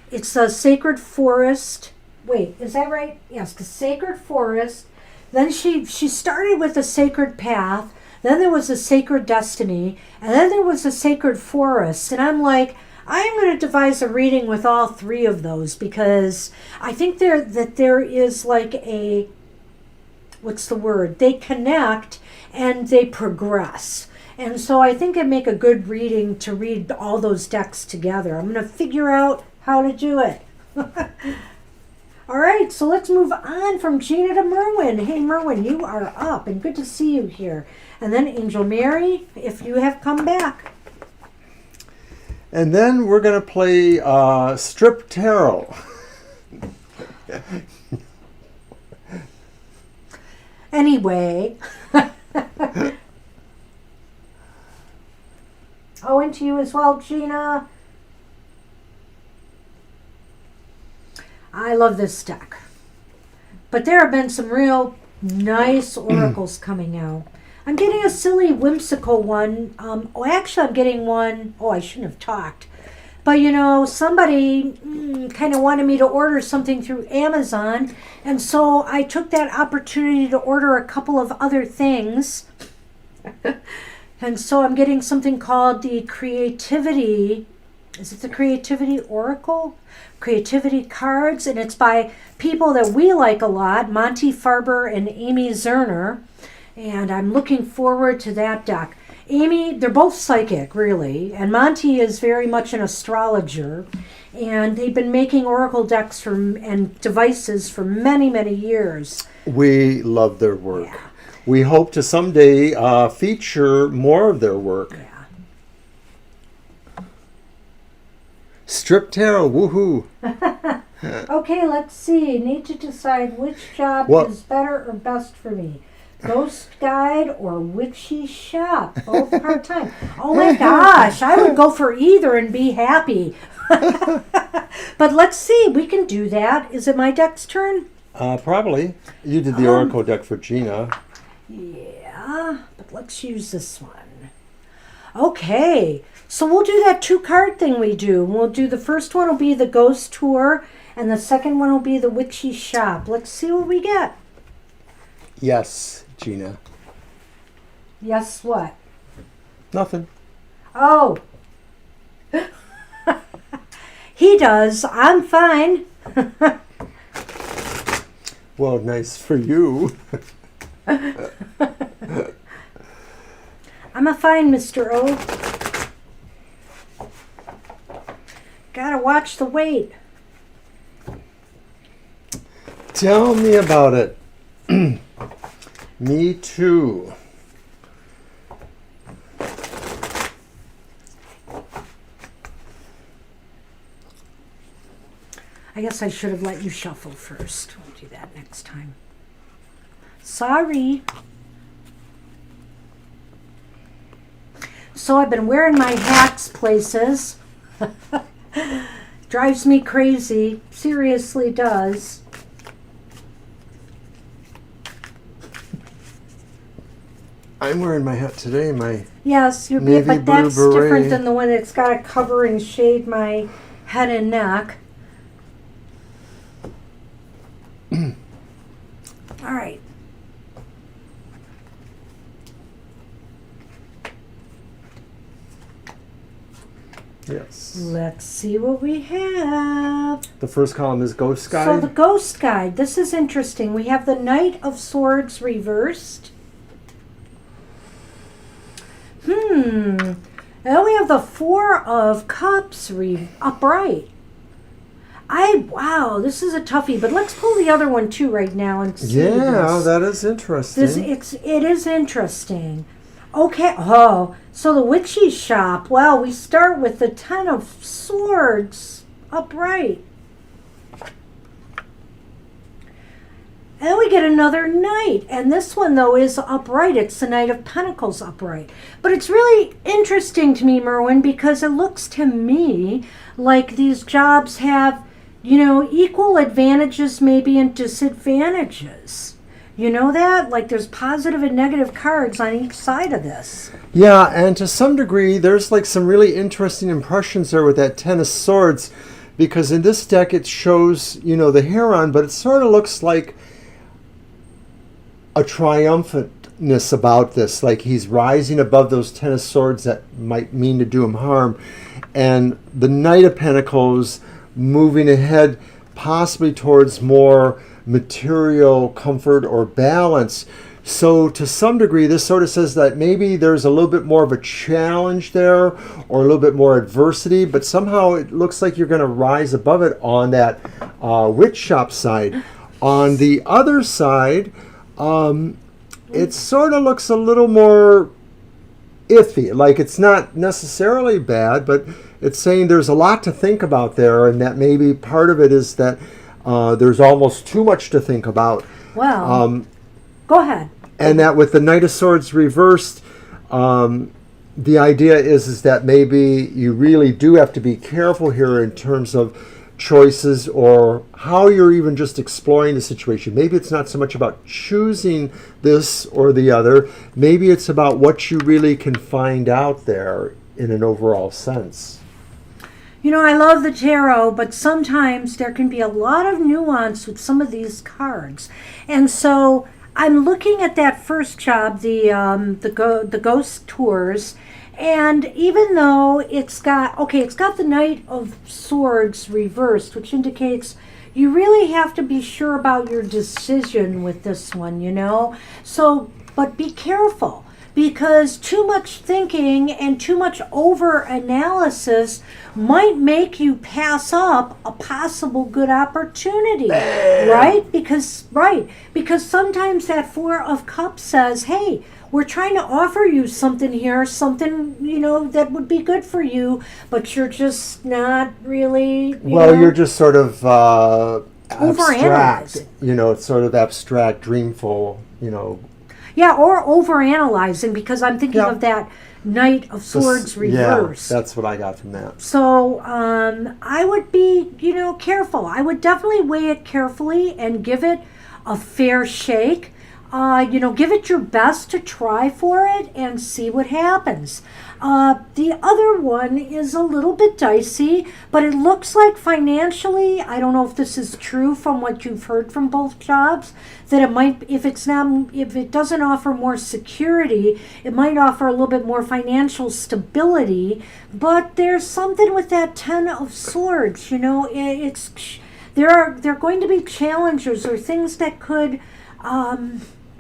it's a Sacred Forest. Wait, is that right? Yes, the Sacred Forest. Then she started with a Sacred Path. Then there was a Sacred Destiny. And then there was a Sacred Forest. And I'm like, I'm going to devise a reading with all three of those because I think there is like a, what's the word? They connect and they progress. And so I think it'd make a good reading to read all those decks together. I'm going to figure out how to do it. All right, so let's move on from Gina to Merwin. Hey, Merwin, you are up, and good to see you here. And then Angel Mary, if you have come back. And then we're going to play Strip Tarot. Anyway. Oh, and to you as well, Gina. I love this deck. But there have been some real nice oracles coming out. I'm getting a silly, whimsical one. Actually, I'm getting one. Oh, I shouldn't have talked. But, somebody kind of wanted me to order something through Amazon. And so I took that opportunity to order a couple of other things. And so I'm getting something called the Creativity. Is it the Creativity Oracle? Creativity cards. And it's by people that we like a lot, Monty Farber and Amy Zerner. And I'm looking forward to that deck. Amy, they're both psychic, really, and Monty is very much an astrologer, and they've been making oracle decks and devices for many, many years. We love their work. Yeah. We hope to someday feature more of their work. Yeah. Strip Tarot, woohoo! Okay, let's see. Need to decide which job is better or best for me. Ghost Guide or Witchy Shop, both part-time. Oh my gosh, I would go for either and be happy. But let's see, we can do that. Is it my deck's turn? Probably. You did the Oracle deck for Gina. Yeah, but let's use this one. Okay, so we'll do that 2-card thing we do. We'll do the first one will be the Ghost Tour, and the second one will be the Witchy Shop. Let's see what we get. Yes, Gina. Yes, what? Nothing. Oh. He does. I'm fine. Well, nice for you. I'm a fine Mr. O. Gotta watch the weight. Tell me about it. Me too. I guess I should have let you shuffle first. We'll do that next time. Sorry. So I've been wearing my hats places. Drives me crazy. Seriously does. I'm wearing my hat today, Yes, navy but blue that's beret. different than the one that's got to cover and shade my head and neck. All right. Yes. Let's see what we have. The first column is Ghost Guide. So the Ghost Guide. This is interesting. We have the Knight of Swords reversed. Then we have the Four of Cups upright. Wow, this is a toughie, but let's pull the other one too right now and see this. That is interesting. It is interesting. Okay, so the Witchy Shop. Well, we start with the Ten of Swords upright. And then we get another Knight, and this one, though, is upright. It's the Knight of Pentacles upright. But it's really interesting to me, Merwin, because it looks to me like these jobs have, equal advantages maybe and disadvantages. You know that? Like there's positive and negative cards on each side of this. Yeah, and to some degree, there's like some really interesting impressions there with that Ten of Swords, because in this deck it shows, the Heron, but it sort of looks like a triumphantness about this, like he's rising above those Ten of Swords that might mean to do him harm, and the Knight of Pentacles moving ahead possibly towards more material comfort or balance. So to some degree this sort of says that maybe there's a little bit more of a challenge there or a little bit more adversity, but somehow it looks like you're going to rise above it on that witch shop side. On the other side, it sort of looks a little more iffy. Like it's not necessarily bad, but it's saying there's a lot to think about there, and that maybe part of it is that there's almost too much to think about. Well, go ahead. And that with the Knight of Swords reversed, the idea is that maybe you really do have to be careful here in terms of choices or how you're even just exploring the situation. Maybe it's not so much about choosing this or the other. Maybe it's about what you really can find out there in an overall sense. You know, I love the tarot, but sometimes there can be a lot of nuance with some of these cards. And so I'm looking at that first job, the ghost tours, and even though it's got the Knight of Swords reversed, which indicates you really have to be sure about your decision with this one, you know? So, but be careful, because too much thinking and too much over analysis might make you pass up a possible good opportunity. Right? Because sometimes that Four of Cups says, hey, we're trying to offer you something here, something, you know, that would be good for you, but you're just not really, you're just sort of abstract, overanalyzing. you know, it's sort of abstract, dreamful, you know. Yeah, or overanalyzing, because I'm thinking of that Knight of Swords reverse. Yeah, that's what I got from that. So I would be, you know, careful. I would definitely weigh it carefully and give it a fair shake. You know, give it your best to try for it and see what happens. The other one is a little bit dicey, but it looks like financially, I don't know if this is true from what you've heard from both jobs, that it might, if it doesn't offer more security, it might offer a little bit more financial stability. But there's something with that Ten of Swords, you know, there are going to be challenges or things that could.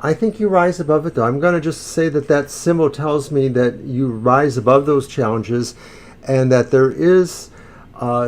I think you rise above it, though. I'm going to just say that symbol tells me that you rise above those challenges and that there is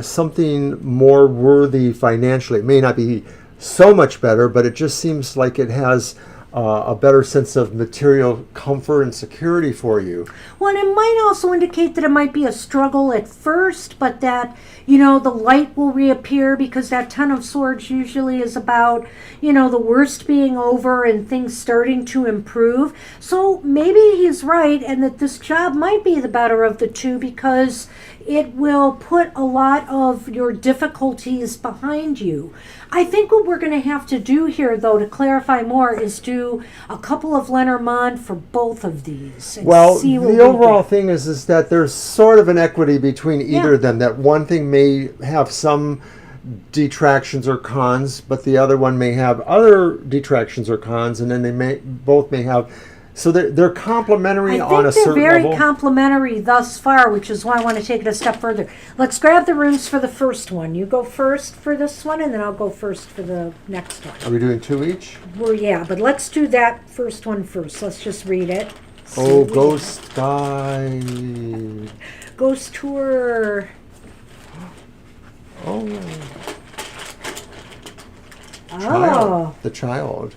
something more worthy financially. It may not be so much better, but it just seems like it has a better sense of material comfort and security for you. Well, and it might also indicate that it might be a struggle at first, but that, you know, the light will reappear, because that Ten of Swords usually is about, you know, the worst being over and things starting to improve. So maybe he's right, and that this job might be the better of the two, because it will put a lot of your difficulties behind you. I think what we're going to have to do here, though, to clarify more, is do a couple of Lenormand for both of these. And well, see what the overall thing is that there's sort of an equity between either of them, that one thing may have some detractions or cons, but the other one may have other detractions or cons, and then they both may have. So they're complementary on a certain level. I think they're very complementary thus far, which is why I want to take it a step further. Let's grab the runes for the first one. You go first for this one, and then I'll go first for the next one. Are we doing two each? Well, yeah, but let's do that first one first. Let's just read it. Oh, Ghost Guide. Ghost Tour. Oh. Oh. The child.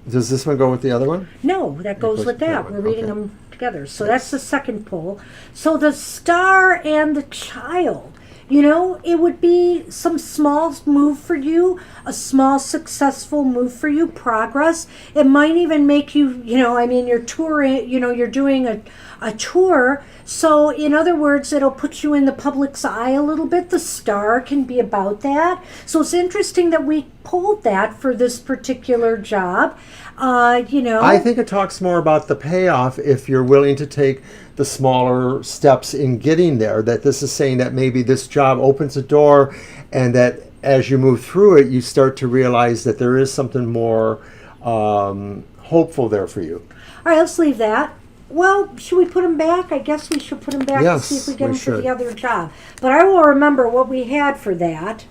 Does this one go with the other one? No, that goes with that. one. We're reading Okay. them together. So that's the second pull. So the Star and the Child. You know, it would be some small move for you, a small successful move for you, progress. It might even make you, you know, I mean, you're touring, you know, you're doing a tour. So in other words, it'll put you in the public's eye a little bit. The Star can be about that. So it's interesting that we pulled that for this particular job. You know, I think it talks more about the payoff if you're willing to take the smaller steps in getting there. That this is saying that maybe this job opens a door, and that as you move through it, you start to realize that there is something more hopeful there for you. all right, let's leave that. Well, should we put them back? I guess we should put them back Yes, to see if we get we them for should. the other job. But I will remember what we had for that.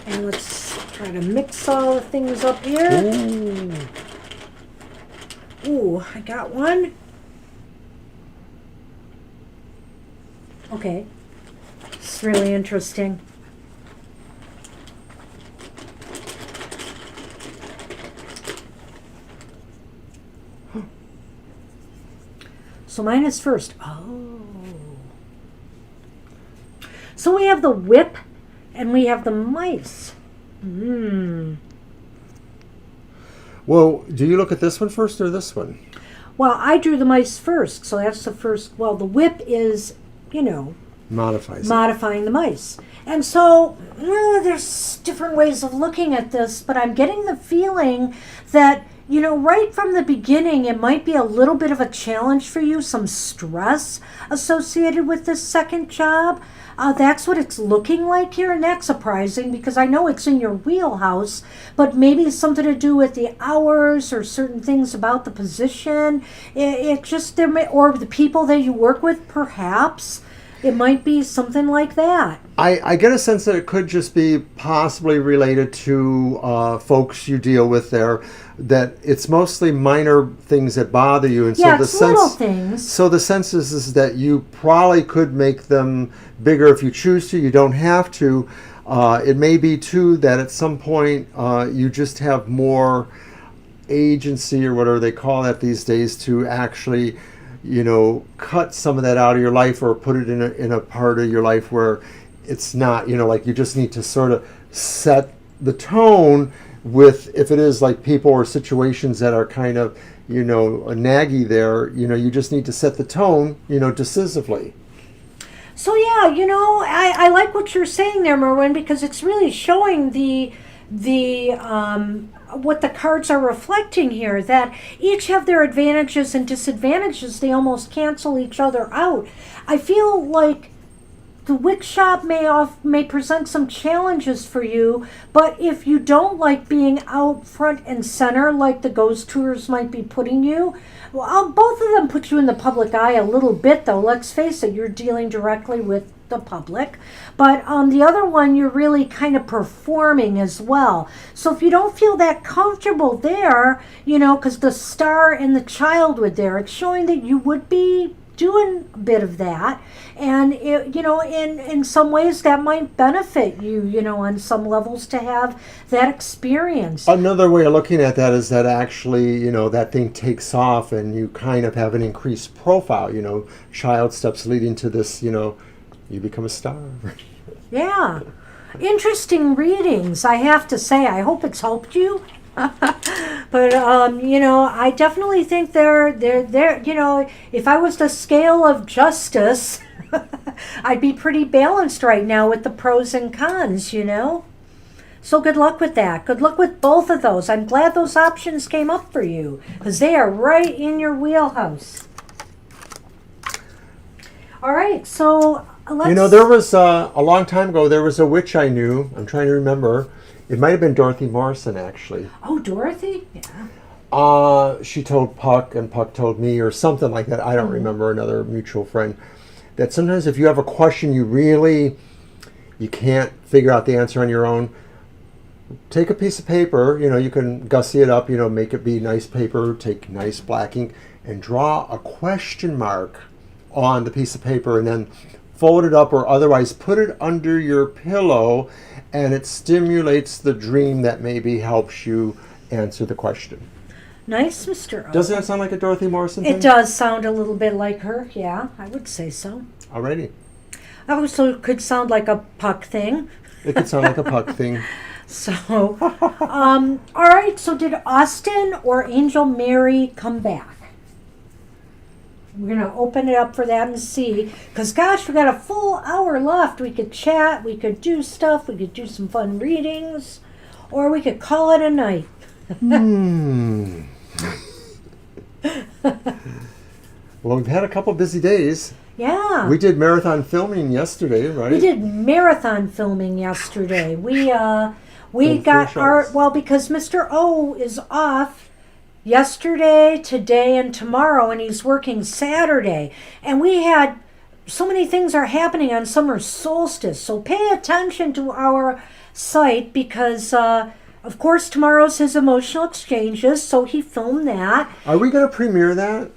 And let's try to mix all the things up here. Ooh, I got one. Okay. It's really interesting. So mine is first. Oh. So we have the whip and we have the mice. Well, do you look at this one first or this one? Well, I drew the mice first, so that's the first. Well, the whip is Modifies it. modifying the mice. And so there's different ways of looking at this, but I'm getting the feeling that, right from the beginning, it might be a little bit of a challenge for you, some stress associated with this second job. That's what it's looking like here, and that's surprising because I know it's in your wheelhouse, but maybe something to do with the hours or certain things about the position. It just, or the people that you work with, perhaps. It might be something like that. I get a sense that it could just be possibly related to folks you deal with there, that it's mostly minor things that bother you. And Yeah, so it's little things. So the sense is that you probably could make them bigger if you choose to. You don't have to. It may be, too, that at some point you just have more agency, or whatever they call that these days, to actually cut some of that out of your life, or put it in a part of your life where it's not, like you just need to sort of set the tone with, if it is like people or situations that are kind of, a naggy there, you just need to set the tone, decisively. So yeah, I like what you're saying there, Merwin, because it's really showing the what the cards are reflecting here, that each have their advantages and disadvantages. They almost cancel each other out. I feel like the wick shop may present some challenges for you, but if you don't like being out front and center like the ghost tours might be putting you, well, both of them put you in the public eye a little bit, though. Let's face it, you're dealing directly with the public, but the other one, you're really kind of performing as well. So if you don't feel that comfortable there, because the star and the child were there, it's showing that you would be doing a bit of that, and in some ways that might benefit you, on some levels, to have that experience. Another way of looking at that is that actually, that thing takes off and you kind of have an increased profile. Child steps leading to this, you become a star. Yeah. Interesting readings, I have to say. I hope it's helped you. But I definitely think they're if I was the scale of justice, I'd be pretty balanced right now with the pros and cons, So good luck with that. Good luck with both of those. I'm glad those options came up for you, because they are right in your wheelhouse. All right, so let's... there was a long time ago, there was a witch I knew. I'm trying to remember. It might have been Dorothy Morrison, actually. Oh, Dorothy? Yeah. She told Puck, and Puck told me, or something like that. I don't remember, another mutual friend, that sometimes if you have a question you can't figure out the answer on your own, take a piece of paper, you can gussy it up, make it be nice paper, take nice black ink, and draw a question mark on the piece of paper, and then fold it up, or otherwise put it under your pillow, and it stimulates the dream that maybe helps you answer the question. Nice, Mr. O. Doesn't that sound like a Dorothy Morrison thing? It does sound a little bit like her, yeah, I would say so. Alrighty. Also, could sound like a Puck thing. It could sound like a Puck thing. So, all right, so did Austin or Angel Mary come back? We're going to open it up for that and see. Because, gosh, we got a full hour left. We could chat. We could do stuff. We could do some fun readings. Or we could call it a night. Well, we've had a couple busy days. Yeah. We did marathon filming yesterday, right? We did marathon filming yesterday. We got because Mr. O is off yesterday, today, and tomorrow, and he's working Saturday. And we had so many things are happening on summer solstice. So pay attention to our site, because of course tomorrow's his emotional exchanges, so he filmed that. Are we going to premiere that?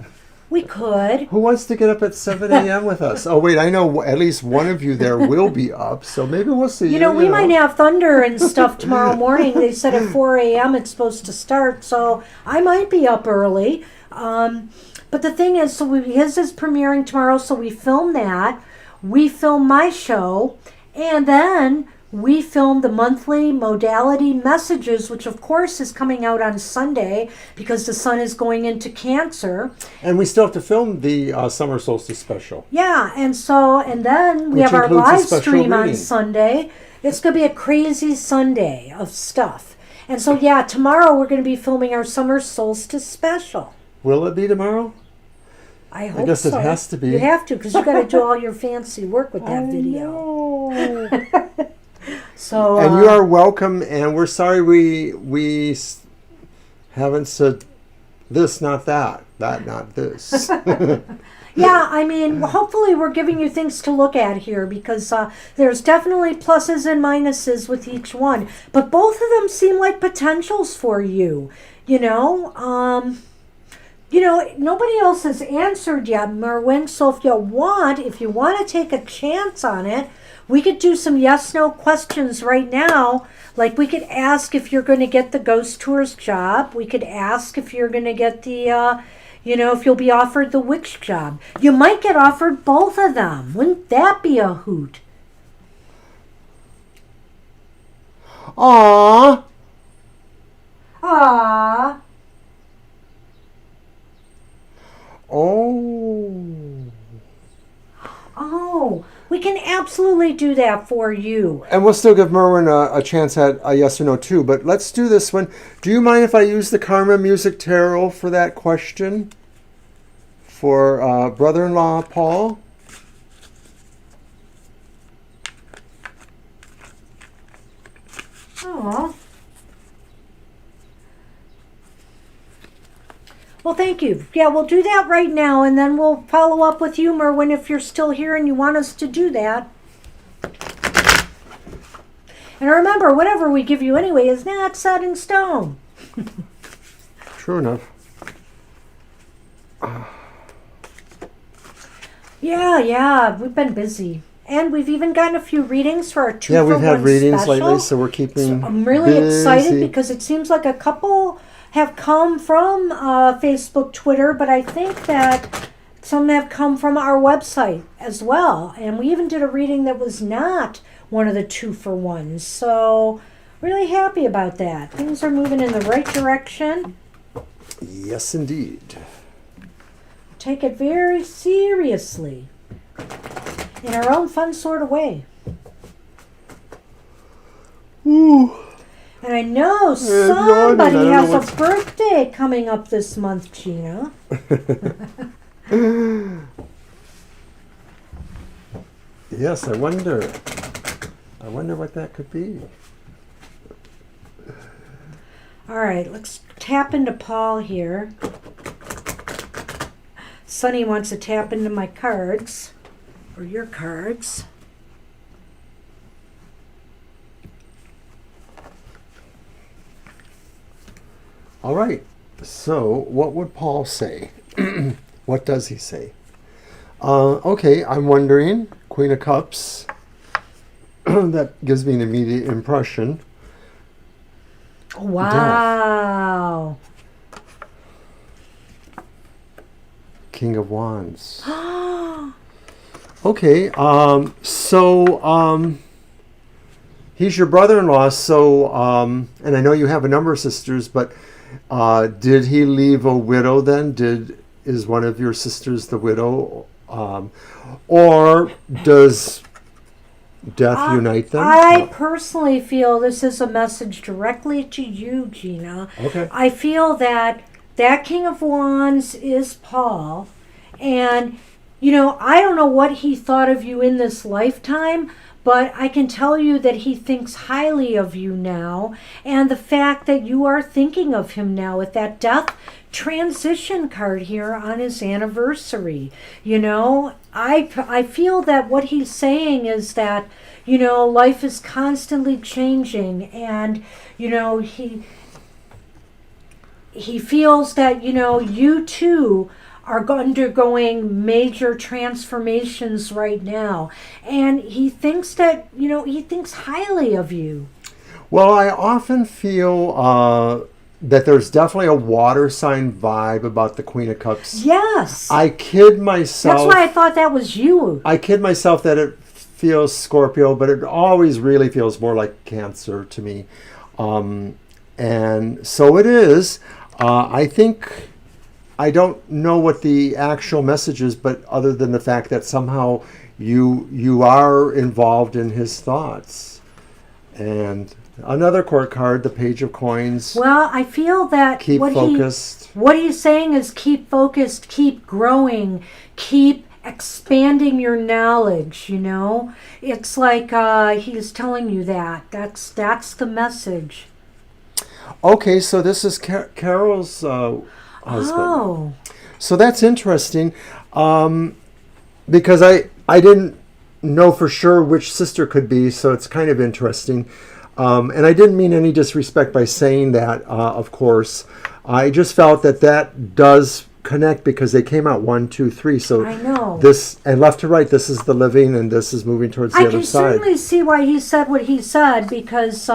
We could. Who wants to get up at 7 a.m. with us? Oh, wait, I know at least one of you there will be up, so maybe we'll see you. We might have thunder and stuff tomorrow morning. They said at 4 a.m. it's supposed to start, so I might be up early. But the thing is, so his is premiering tomorrow, so we film that. We film my show, and then we film the monthly modality messages, which of course is coming out on Sunday because the sun is going into Cancer. And we still have to film the summer solstice special. Yeah, and then we Which have our includes a live special stream on reading. Sunday. It's going to be a crazy Sunday of stuff. And so, yeah, tomorrow we're going to be filming our summer solstice special. Will it be tomorrow? I hope guess it so. has to be. You have to, because you got to do all your fancy work with that video. Know. So, And you are welcome, and we're sorry we haven't said this, not that, not this. yeah, I mean, hopefully we're giving you things to look at here because there's definitely pluses and minuses with each one. But both of them seem like potentials for you, you know. Nobody else has answered yet, Merwin. So if you want to take a chance on it, we could do some yes/no questions right now. Like we could ask if you're going to get the ghost tours job. We could ask if you're going to get the, if you'll be offered the witch job. You might get offered both of them. Wouldn't that be a hoot? Aww. Ah. Oh, we can absolutely do that for you. And we'll still give Merwin a chance at a yes or no too. But let's do this one. Do you mind if I use the Karma Music Tarot for that question? For brother-in-law Paul? Oh. Well, thank you. Yeah, we'll do that right now, and then we'll follow up with you, Merwin, if you're still here and you want us to do that. And remember, whatever we give you anyway is not set in stone. True enough. Yeah, we've been busy. And we've even gotten a few readings for our 2 Yeah, for we've had 1 readings special. lately, so we're keeping I'm really busy. excited because it seems like a couple have come from Facebook, Twitter, but I think that some have come from our website as well. And we even did a reading that was not one of the 2 for 1s. So really happy about that. Things are moving in the right direction. Yes, indeed. Take it very seriously in our own fun sort of way. Ooh. And I know yawning. somebody I don't has know a birthday coming up this month, Gina. Yes, I wonder what that could be. All right, let's tap into Paul here. Sonny wants to tap into my cards, or your cards. All right. So, what would Paul say? What does he say? Okay, I'm wondering, Queen of Cups. That gives me an immediate impression. Wow. King of Wands. Okay, so he's your brother-in-law, so, and I know you have a number of sisters, but did he leave a widow then? Is one of your sisters the widow? Or does death unite them? I personally feel this is a message directly to you, Gina. Okay. I feel that King of Wands is Paul, and I don't know what he thought of you in this lifetime, but I can tell you that he thinks highly of you now, and the fact that you are thinking of him now with that death transition card here on his anniversary. I feel that what he's saying is that life is constantly changing, and he feels that you too are undergoing major transformations right now, and he thinks that he thinks highly of you. Well, I often feel that there's definitely a water sign vibe about the Queen of Cups. Yes. I kid myself. That's why I thought that was you. I kid myself that it feels Scorpio, but it always really feels more like Cancer to me. And so it is. I think, I don't know what the actual message is, but other than the fact that somehow you are involved in his thoughts. And another court card, the Page of Coins. Well, I feel that Keep focused. What he's saying is keep focused, keep growing, keep expanding your knowledge, you know? It's like he's telling you that. That's the message. Okay, so this is Carol's husband. Oh. So that's interesting, because I didn't know for sure which sister could be, so it's kind of interesting. And I didn't mean any disrespect by saying that, of course. I just felt that does connect because they came out 1, 2, 3. So I know. This, and left to right, this is the living and this is moving towards the other side. I can certainly see why he said what he said because,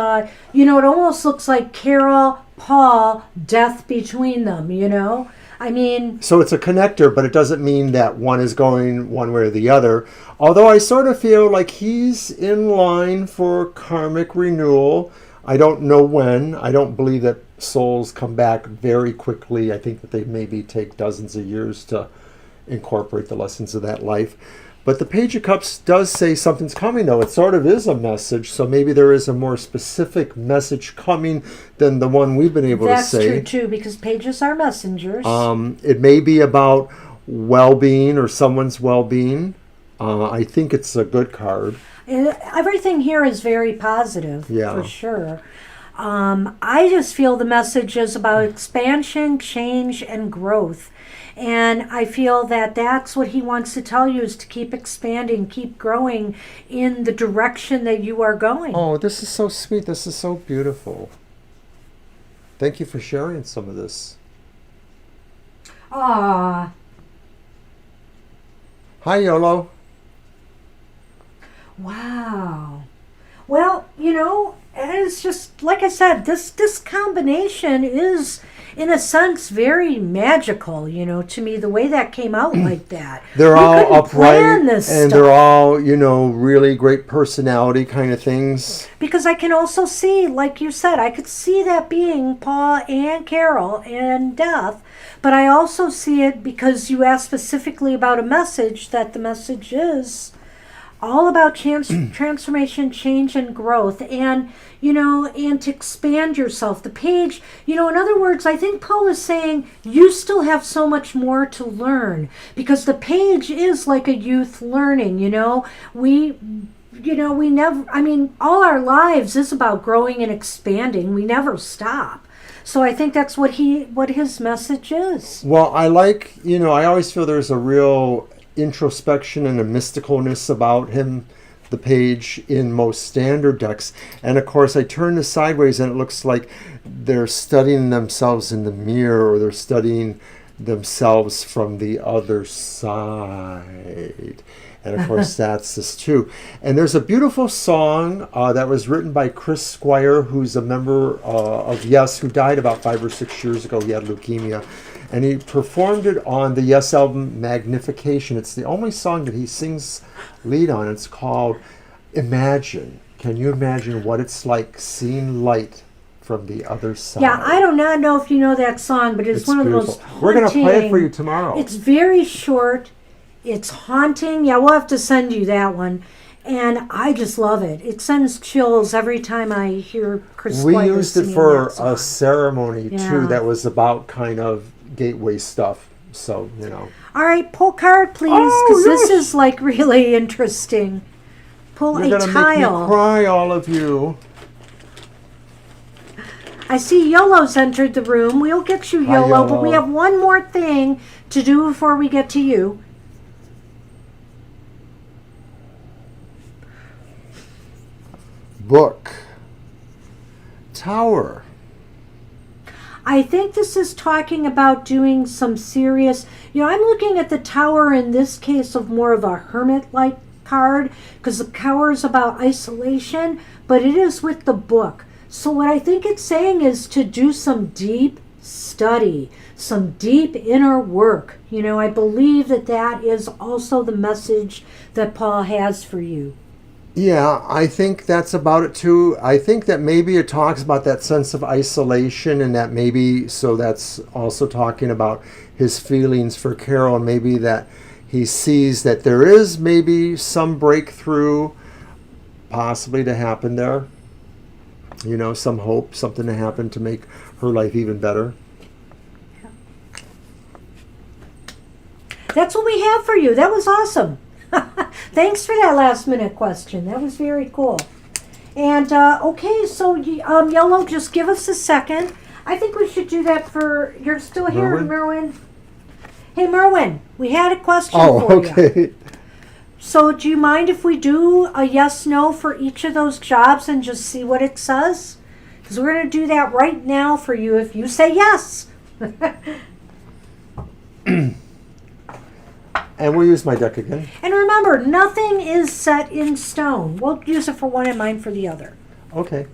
you know, it almost looks like Carol, Paul, death between them, you know? I mean... So it's a connector, but it doesn't mean that one is going one way or the other. Although I sort of feel like he's in line for karmic renewal. I don't know when. I don't believe that souls come back very quickly. I think that they maybe take dozens of years to incorporate the lessons of that life. But the Page of Cups does say something's coming, though. It sort of is a message, so maybe there is a more specific message coming than the one we've been able to say. That's true, too, because pages are messengers. It may be about well-being or someone's well-being. I think it's a good card. Everything here is very positive, for sure. I just feel the message is about expansion, change, and growth. And I feel that that's what he wants to tell you is to keep expanding, keep growing in the direction that you are going. Oh, this is so sweet. This is so beautiful. Thank you for sharing some of this. Ah. Hi, YOLO. Wow. Well, you know, it's just, like I said, this combination is, in a sense, very magical, you know, to me, the way that came out like that. They're all upright, and stuff. they're all, you know, really great personality kind of things. Because I can also see, like you said, I could see that being Paul and Carol and Death, but I also see it because you asked specifically about a message, that the message is all about transformation, change, and growth, and, you know, and to expand yourself. The page, you know, in other words, I think Paul is saying you still have so much more to learn, because the page is like a youth learning, you know. We never, I mean, all our lives is about growing and expanding. We never stop. So I think that's what his message is. Well, I like, you know, I always feel there's a real introspection and a mysticalness about him, the page, in most standard decks. And of course I turn this sideways and it looks like they're studying themselves in the mirror, or they're studying themselves from the other side. And of course that's this too. And there's a beautiful song that was written by Chris Squire, who's a member of Yes, who died about 5 or 6 years ago. He had leukemia. And he performed it on the Yes album, Magnification. It's the only song that he sings lead on. It's called Imagine. Can you imagine what it's like seeing light from the other side? Yeah, I do not know if you know that song, but it's one beautiful. of the most haunting. We're going to play it for you tomorrow. It's very short. It's haunting. Yeah, we'll have to send you that one. And I just love it. It sends chills every time I hear Chris Squire We used it for a ceremony, too, that was about kind of gateway stuff. So, you know. All right, pull card, please, because this is like really interesting. Pull You're a gonna tile. Make me cry, all of you. I see Yolo's entered the room. We'll get you, Hi, Yolo, but we Yolo. have one more thing to do before we get to you. Book. Tower. I think this is talking about doing some serious, you know, I'm looking at the tower in this case of more of a hermit-like card, because the tower is about isolation, but it is with the book. So what I think it's saying is to do some deep study, some deep inner work. You know, I believe that is also the message that Paul has for you. Yeah, I think that's about it too. I think that maybe it talks about that sense of isolation, and that maybe, so that's also talking about his feelings for Carol, and maybe that he sees that there is maybe some breakthrough possibly to happen there. You know, some hope, something to happen to make her life even better. That's what we have for you. That was awesome. Thanks for that last minute question. That was very cool. And okay, so Yellow, just give us a second. I think we should do that for. You're still here, Merwin. Hey, Merwin, we had a question for you. Okay. So, do you mind if we do a yes/no for each of those jobs and just see what it says? Because we're going to do that right now for you if you say yes. And we'll use my deck again. And remember, nothing is set in stone. We'll use it for one and mine for the other. Okay.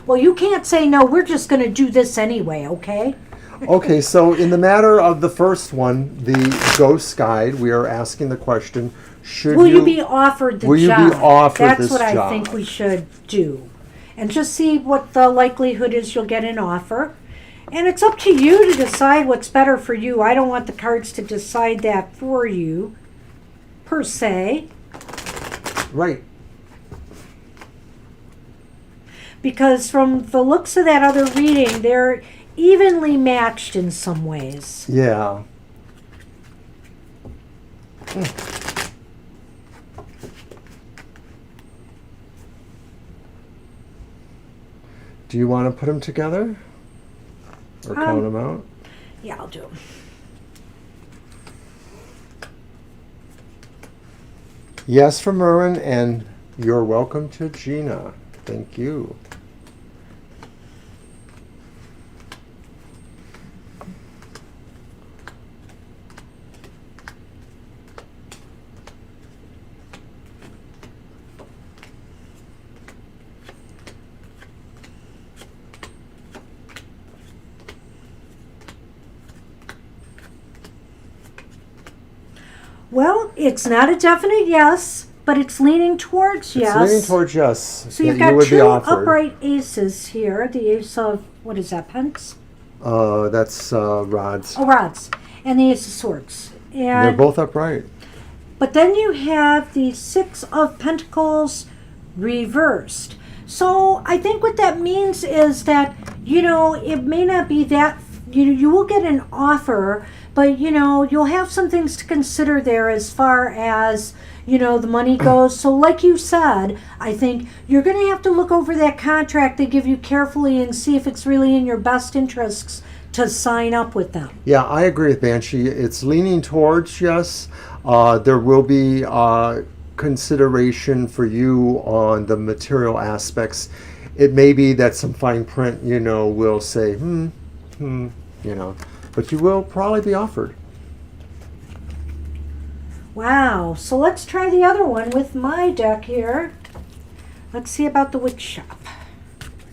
Well, you can't say no. We're just going to do this anyway, okay? Okay, so in the matter of the first one, the ghost guide, we are asking the question, will you be offered the job? Will you be offered That's this what job? I think we should do. And just see what the likelihood is you'll get an offer. And it's up to you to decide what's better for you. I don't want the cards to decide that for you, per se. Right. Because from the looks of that other reading, they're evenly matched in some ways. Yeah. Do you want to put them together? Or count them out? Yeah, I'll do them. Yes from Merwin, and you're welcome to Gina. Thank you. Well, it's not a definite yes, but it's leaning towards yes. It's leaning towards yes. So you've got two upright aces here. The ace of, what is that, pence? That's rods. Oh, rods. And the ace of swords. And they're both upright. But then you have the Six of Pentacles reversed. So I think what that means is that, you know, it may not be that, you will get an offer, but, you know, you'll have some things to consider there as far as, you know, the money goes. So like you said, I think you're going to have to look over that contract they give you carefully and see if it's really in your best interests to sign up with them. Yeah, I agree with Banshee. It's leaning towards yes. There will be consideration for you on the material aspects. It may be that some fine print, you know, will say, you know, but you will probably be offered. Wow. So let's try the other one with my deck here. Let's see about the wood shop.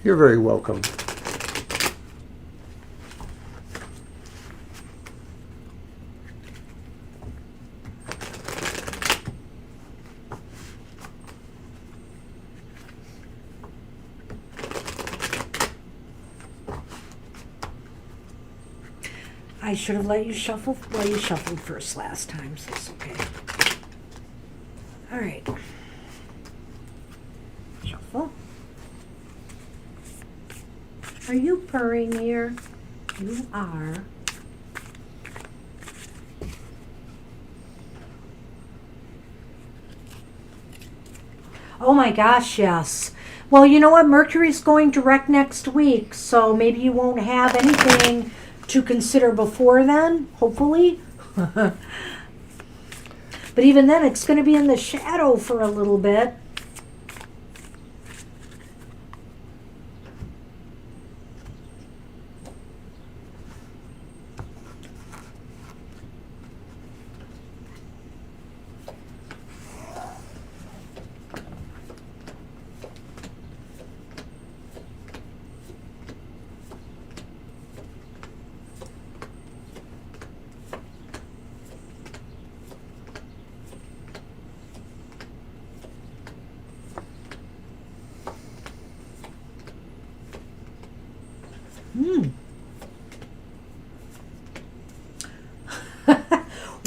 You're very welcome. I should have let you shuffle. Well, you shuffled first last time, so it's okay. All right. Shuffle. Are you purring here? You are. Oh my gosh, yes. Well, you know what? Mercury's going direct next week, so maybe you won't have anything to consider before then, hopefully. But even then, it's going to be in the shadow for a little bit.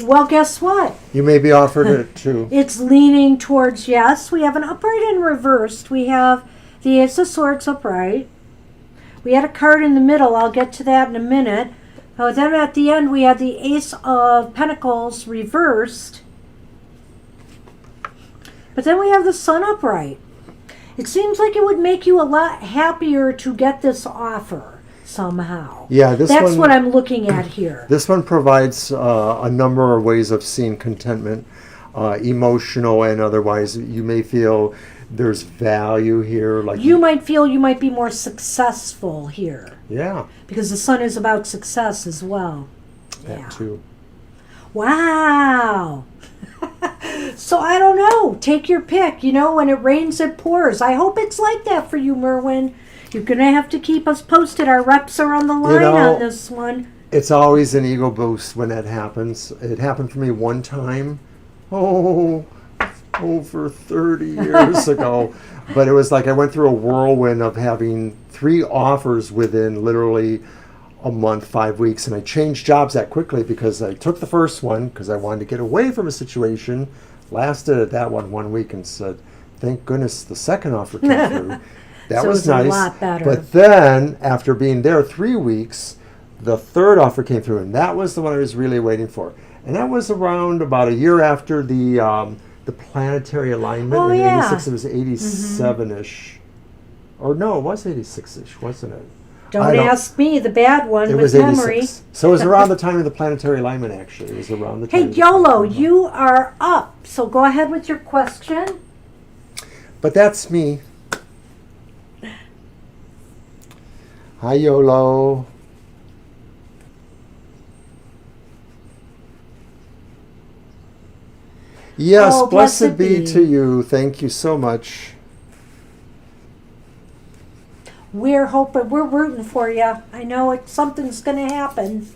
Well, guess what? You may be offered it too. It's leaning towards yes. We have an upright and reversed. We have the Ace of Swords upright. We had a card in the middle. I'll get to that in a minute. But then at the end, we had the Ace of Pentacles reversed. But then we have the Sun upright. It seems like it would make you a lot happier to get this offer somehow. Yeah, that's what I'm looking at here. This one provides a number of ways of seeing contentment, emotional and otherwise. You may feel there's value here. Like you might feel you might be more successful here. Yeah. Because the Sun is about success as well. That too. Wow. So I don't know. Take your pick. You know, when it rains, it pours. I hope it's like that for you, Merwin. You're going to have to keep us posted. Our reps are on the line on this one. It's always an ego boost when that happens. It happened for me one time. Over 30 years ago. But it was like I went through a whirlwind of having 3 offers within literally a month, 5 weeks. And I changed jobs that quickly because I took the first one because I wanted to get away from a situation. Lasted at that one 1 week and said, thank goodness the second offer came through. That so was it nice. A lot better. But then, after being there 3 weeks, the third offer came through, and that was the one I was really waiting for. And that was around about a year after the planetary alignment in 86. It was 87-ish. Or no, it was 86-ish, wasn't it? Don't ask me, the bad one it with was memory. 86. So it was around the time of the planetary alignment, actually. It was around the time. Hey, YOLO, you are up. So go ahead with your question. But that's me. Hi, YOLO. Yes, oh, blessed be to you. Thank you so much. We're hoping, we're rooting for you. I know something's going to happen.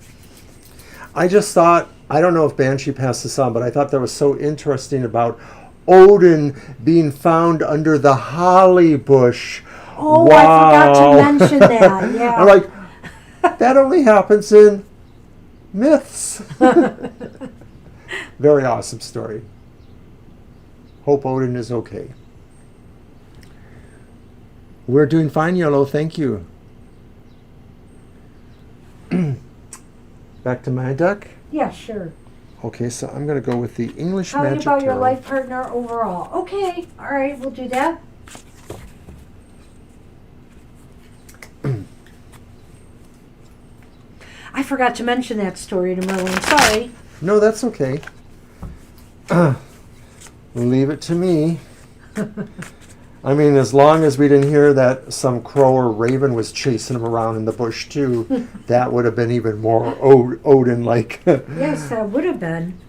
I just thought, I don't know if Banshee passed this on, but I thought that was so interesting about Odin being found under the holly bush. Oh, wow. I forgot to mention that. Yeah. I'm like, that only happens in myths. Very awesome story. Hope Odin is okay. We're doing fine, YOLO. Thank you. Back to my deck? Yeah, sure. Okay, so I'm going to go with the English Tell Magic me about your Tarot. life partner overall. Okay, all right, we'll do that. I forgot to mention that story to Merlin. Sorry. No, that's okay. Leave it to me. I mean, as long as we didn't hear that some crow or raven was chasing him around in the bush, too, that would have been even more Odin-like. Yes, that would have been.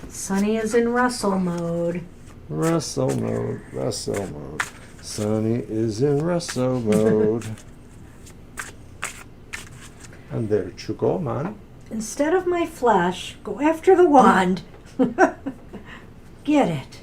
Sunny is in wrestle mode. Wrestle mode, wrestle mode. Sunny is in wrestle mode. And there you go, man. Instead of my flesh, go after the wand. Get it.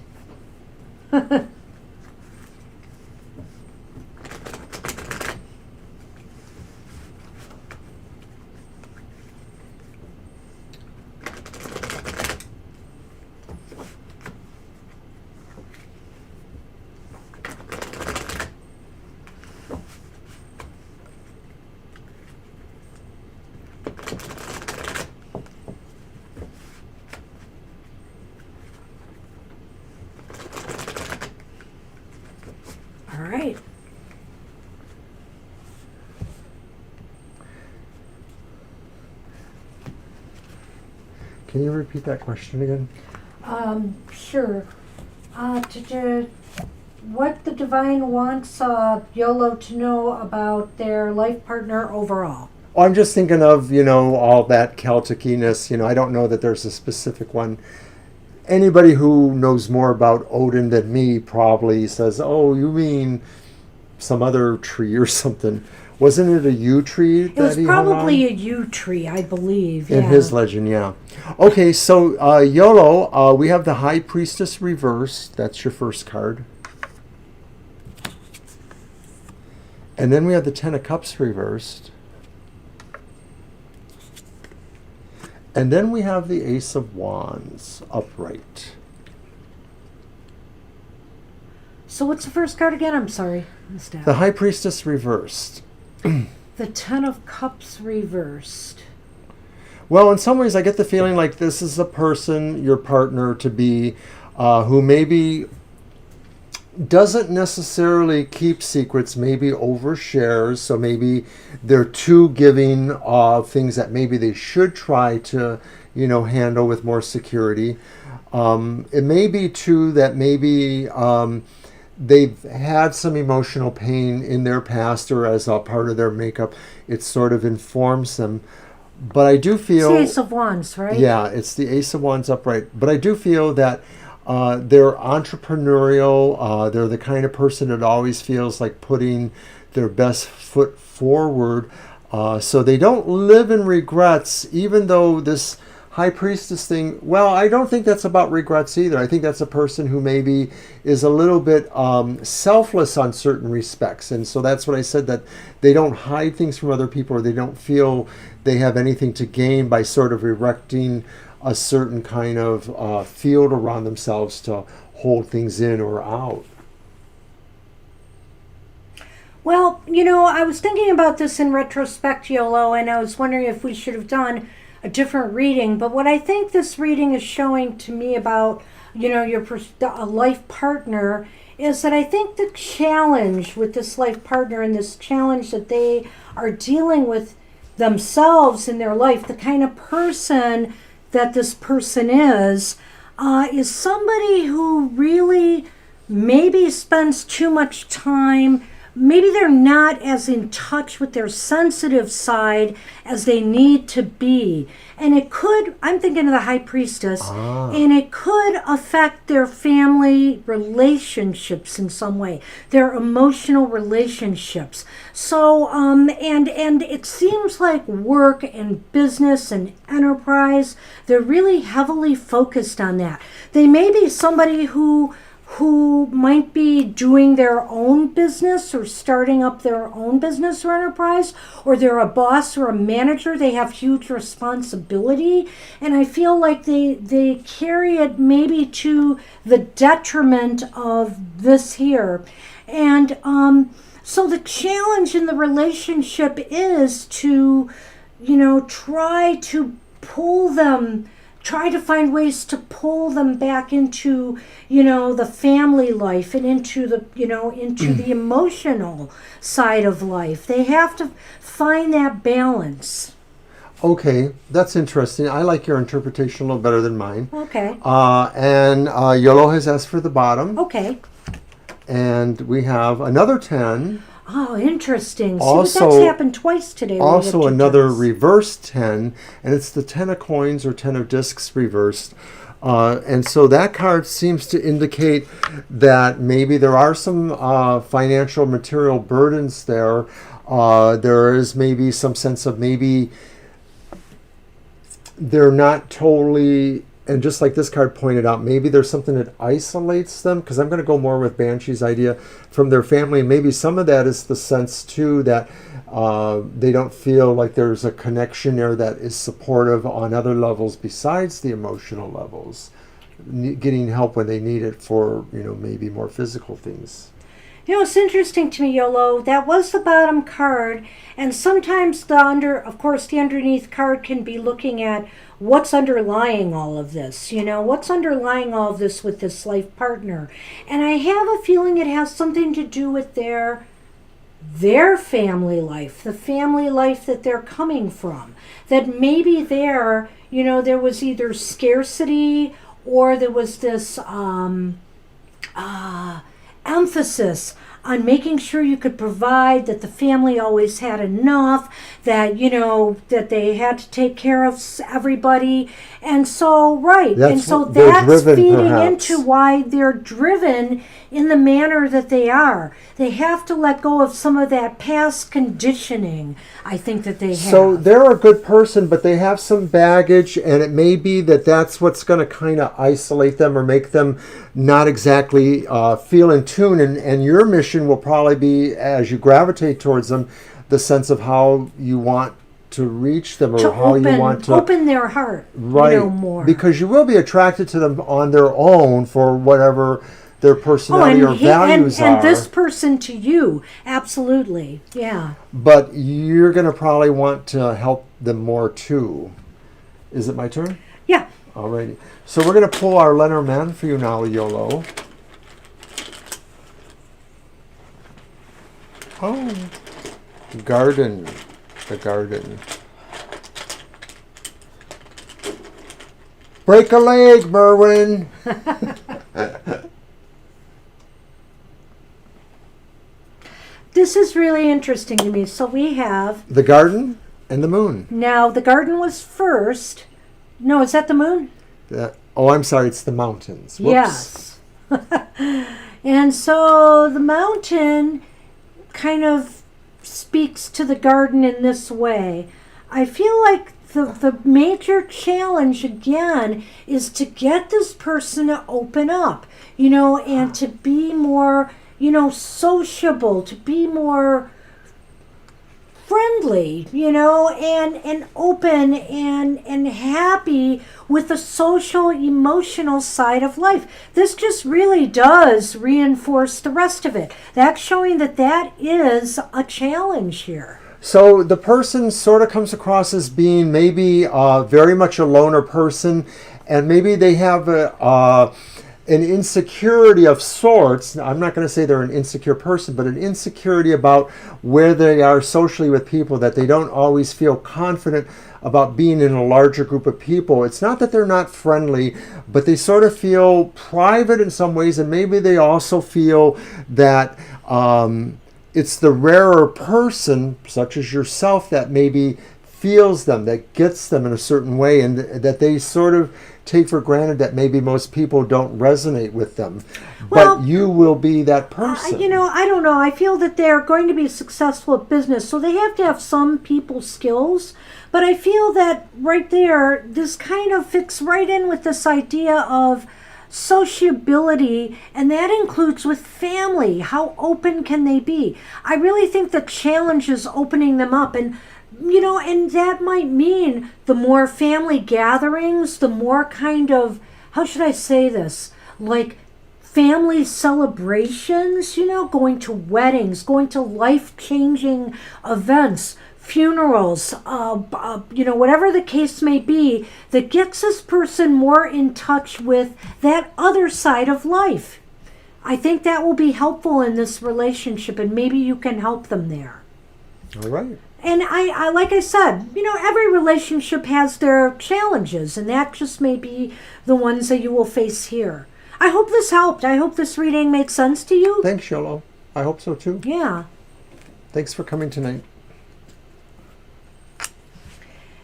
All right. Can you repeat that question again? Sure. What the divine wants YOLO to know about their life partner overall? Oh, I'm just thinking of, all that Celtic-iness. I don't know that there's a specific one. Anybody who knows more about Odin than me probably says, oh, you mean some other tree or something. Wasn't it a yew tree that It was he hung probably on? a yew tree, I believe. In yeah. his legend, yeah. Okay, so YOLO, we have the High Priestess reversed. That's your first card. And then we have the Ten of Cups reversed. And then we have the Ace of Wands upright. So what's the first card again? I'm sorry. The High Priestess reversed. The Ten of Cups reversed. Well, in some ways I get the feeling like this is a person, your partner to be, who maybe doesn't necessarily keep secrets, maybe overshares, so maybe they're too giving of things that maybe they should try to, handle with more security. It may be too that maybe they've had some emotional pain in their past, or as a part of their makeup, it sort of informs them. But I do feel... It's the Ace of Wands, right? Yeah, it's the Ace of Wands upright. But I do feel that they're entrepreneurial. They're the kind of person that always feels like putting their best foot forward. So they don't live in regrets, even though this High Priestess thing, well, I don't think that's about regrets either. I think that's a person who maybe is a little bit selfless on certain respects. And so that's what I said, that they don't hide things from other people, or they don't feel they have anything to gain by sort of erecting a certain kind of field around themselves to hold things in or out. Well, I was thinking about this in retrospect, Yolo, and I was wondering if we should have done a different reading. But what I think this reading is showing to me about, your a life partner, is that I think the challenge with this life partner, and this challenge that they are dealing with themselves in their life, the kind of person that this person is somebody who really maybe spends too much time. Maybe they're not as in touch with their sensitive side as they need to be. And it could, I'm thinking of the High Priestess, and it could affect their family relationships in some way, their emotional relationships. So, and it seems like work and business and enterprise, they're really heavily focused on that. They may be somebody who might be doing their own business or starting up their own business or enterprise, or they're a boss or a manager. They have huge responsibility, and I feel like they carry it maybe to the detriment of this here. And so the challenge in the relationship is to, try to find ways to pull them back into, the family life and into the, into the emotional side of life. They have to find that balance. Okay, that's interesting. I like your interpretation a little better than mine. Okay. And Yolo has asked for the bottom. Okay. And we have another 10. Oh, interesting. Also, see, that's happened twice today. Also another reversed 10, and it's the 10 of coins or 10 of discs reversed. And so that card seems to indicate that maybe there are some financial material burdens there. There is maybe some sense of maybe they're not totally... And just like this card pointed out, maybe there's something that isolates them, because I'm going to go more with Banshee's idea, from their family. Maybe some of that is the sense, too, that they don't feel like there's a connection there that is supportive on other levels besides the emotional levels, getting help when they need it for, maybe more physical things. It's interesting to me, Yolo. That was the bottom card, and sometimes the underneath card can be looking at what's underlying all of this. What's underlying all of this with this life partner, and I have a feeling it has something to do with their family life, the family life that they're coming from. That maybe there was either scarcity or there was this emphasis on making sure you could provide, that the family always had enough, that that they had to take care of everybody. And so that's feeding perhaps into why they're driven in the manner that they are. They have to let go of some of that past conditioning, I think, that they have. So they're a good person, but they have some baggage, and it may be that that's what's going to kind of isolate them or make them not exactly feel in tune. And your mission emotion will probably be, as you gravitate towards them, the sense of how you want to reach them, or to how you want to open their heart, right, more. because you will be attracted to them on their own for whatever their personality or values are. And this person to you, absolutely, yeah. But you're going to probably want to help them more too. Is it my turn? Yeah. Alrighty. So we're going to pull our Lenormand for you now, YOLO. Oh, garden. The garden. Break a leg, Merwin. This is really interesting to me. So we have the garden and the moon. Now the garden was first. No, is that the moon? Oh, I'm sorry. It's the mountains. Whoops. Yes. And so the mountain kind of speaks to the garden in this way. I feel like the major challenge again is to get this person to open up, and to be more, sociable, to be more friendly, and open and happy with the social emotional side of life. This just really does reinforce the rest of it. That's showing that is a challenge here. So the person sort of comes across as being maybe very much a loner person, and maybe they have an insecurity of sorts. I'm not going to say they're an insecure person, but an insecurity about where they are socially with people, that they don't always feel confident about being in a larger group of people. It's not that they're not friendly, but they sort of feel private in some ways, and maybe they also feel that it's the rarer person, such as yourself, that maybe feels them, that gets them in a certain way, and that they sort of take for granted that maybe most people don't resonate with them. Well, but you will be that person. I don't know. I feel that they're going to be successful at business, so they have to have some people skills. But I feel that right there, this kind of fits right in with this idea of sociability, and that includes with family. How open can they be? I really think the challenge is opening them up, and and that might mean the more family gatherings, the more kind of, how should I say this, like family celebrations, going to weddings, going to life-changing events, funerals, whatever the case may be, that gets this person more in touch with that other side of life. I think that will be helpful in this relationship, and maybe you can help them there. All right. And I like I said, every relationship has their challenges, and that just may be the ones that you will face here. I hope this helped. I hope this reading made sense to you. Thanks, YOLO. I hope so too. Yeah. Thanks for coming tonight.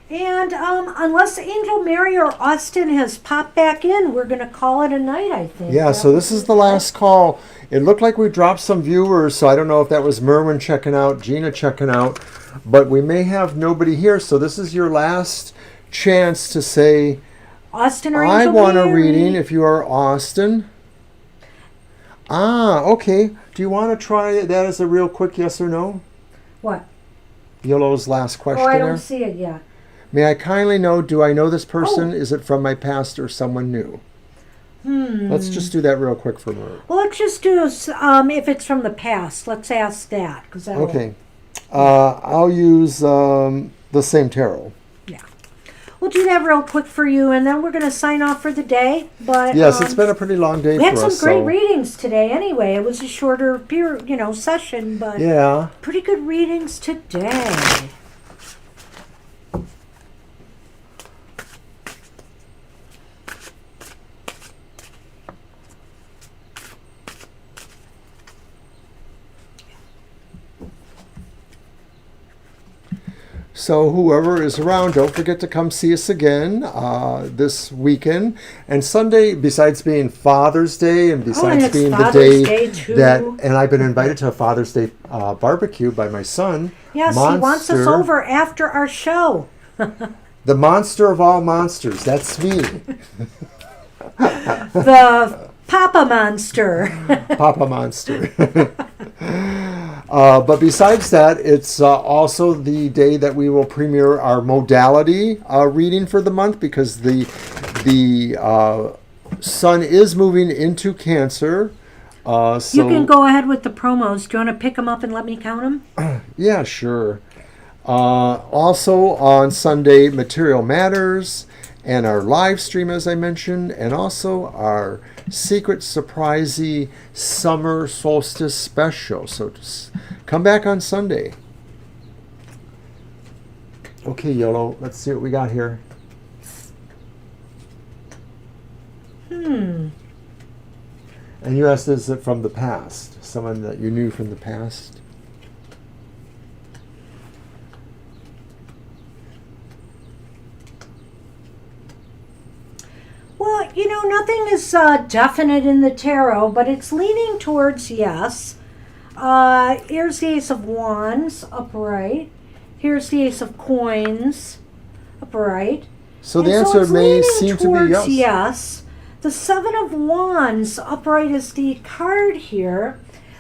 And unless Angel Mary or Austin has popped back in, we're going to call it a night, I think. Yeah, so this is the last call. It looked like we dropped some viewers, so I don't know if that was Merwin checking out, Gina checking out, but we may have nobody here, so this is your last chance to say, Austin or Angel I want Mary. a reading if you are Austin. Okay. Do you want to try that as a real quick yes or no? What? YOLO's last question. I don't see it yet. May I kindly know, do I know this person? Is it from my past or someone new? Let's just do that real quick for Merwin. Well, let's just do if it's from the past. Let's ask that. Okay. I'll use the same tarot. Yeah. We'll do that real quick for you, and then we're going to sign off for the day. But yes, it's been a pretty long day for us. We had some great readings today anyway. It was a shorter session, but yeah, pretty good readings today. So whoever is around, don't forget to come see us again this weekend. And Sunday, besides being Father's Day and besides being the day that, and I've been invited to a Father's Day barbecue by my son. Yes, Monster, he wants us over after our show. The monster of all monsters, that's me. The Papa Monster. Papa Monster. But besides that, it's also the day that we will premiere our modality reading for the month, because the sun is moving into Cancer. So You can go ahead with the promos. Do you want to pick them up and let me count them? yeah, sure. Also on Sunday, Material Matters, and our live stream, as I mentioned, and also our secret surprisey summer solstice special. So just come back on Sunday. Okay, Yellow, let's see what we got here. And you asked, is it from the past? Someone that you knew from the past? Well, nothing is definite in the tarot, but it's leaning towards yes. Here's the Ace of Wands, upright. Here's the Ace of Coins, upright. So the And answer it's may leaning seem to be towards yes. yes. The Seven of Wands, upright, is the card here.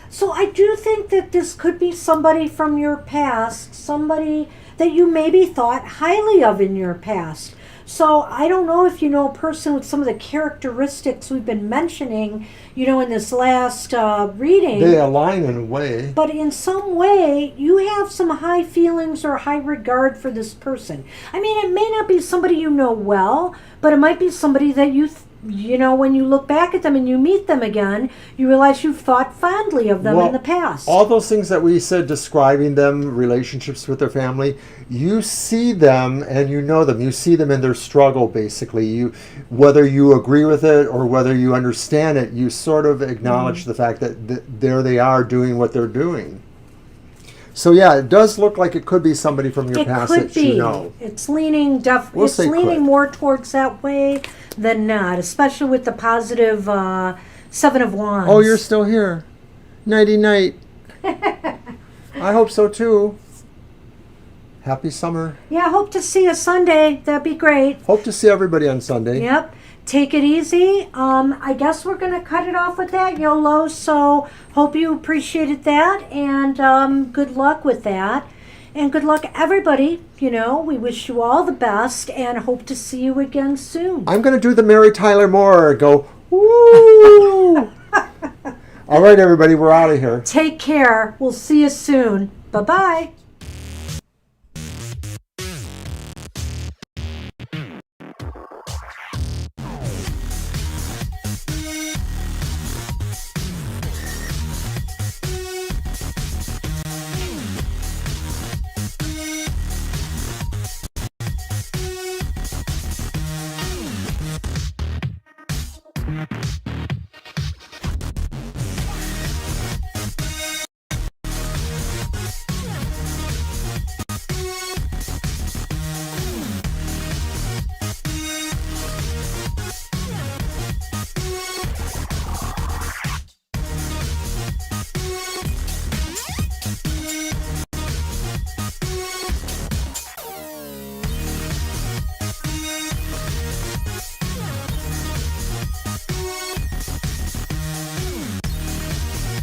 So I do think that this could be somebody from your past, somebody that you maybe thought highly of in your past. So I don't know if you know a person with some of the characteristics we've been mentioning, in this last reading. They align in a way. But in some way, you have some high feelings or high regard for this person. I mean, it may not be somebody you know well, but it might be somebody that when you look back at them and you meet them again, you realize you've thought fondly of them in the past. All those things that we said describing them, relationships with their family, you see them and you know them. You see them in their struggle, basically. Whether you agree with it or whether you understand it, you sort of acknowledge the fact that there they are doing what they're doing. So yeah, it does look like it could be somebody from your past that you know. It's leaning We'll leaning more towards that way than not, especially with the positive Seven of Wands. Oh, you're still here. Nighty night. I hope so too. Happy summer. Yeah, I hope to see you Sunday. That'd be great. Hope to see everybody on Sunday. Yep. Take it easy. I guess we're going to cut it off with that, YOLO. So hope you appreciated that, and good luck with that. And good luck, everybody. We wish you all the best and hope to see you again soon. I'm going to do the Mary Tyler Moore. Go, woo! All right, everybody, we're out of here. Take care. We'll see you soon. Bye-bye.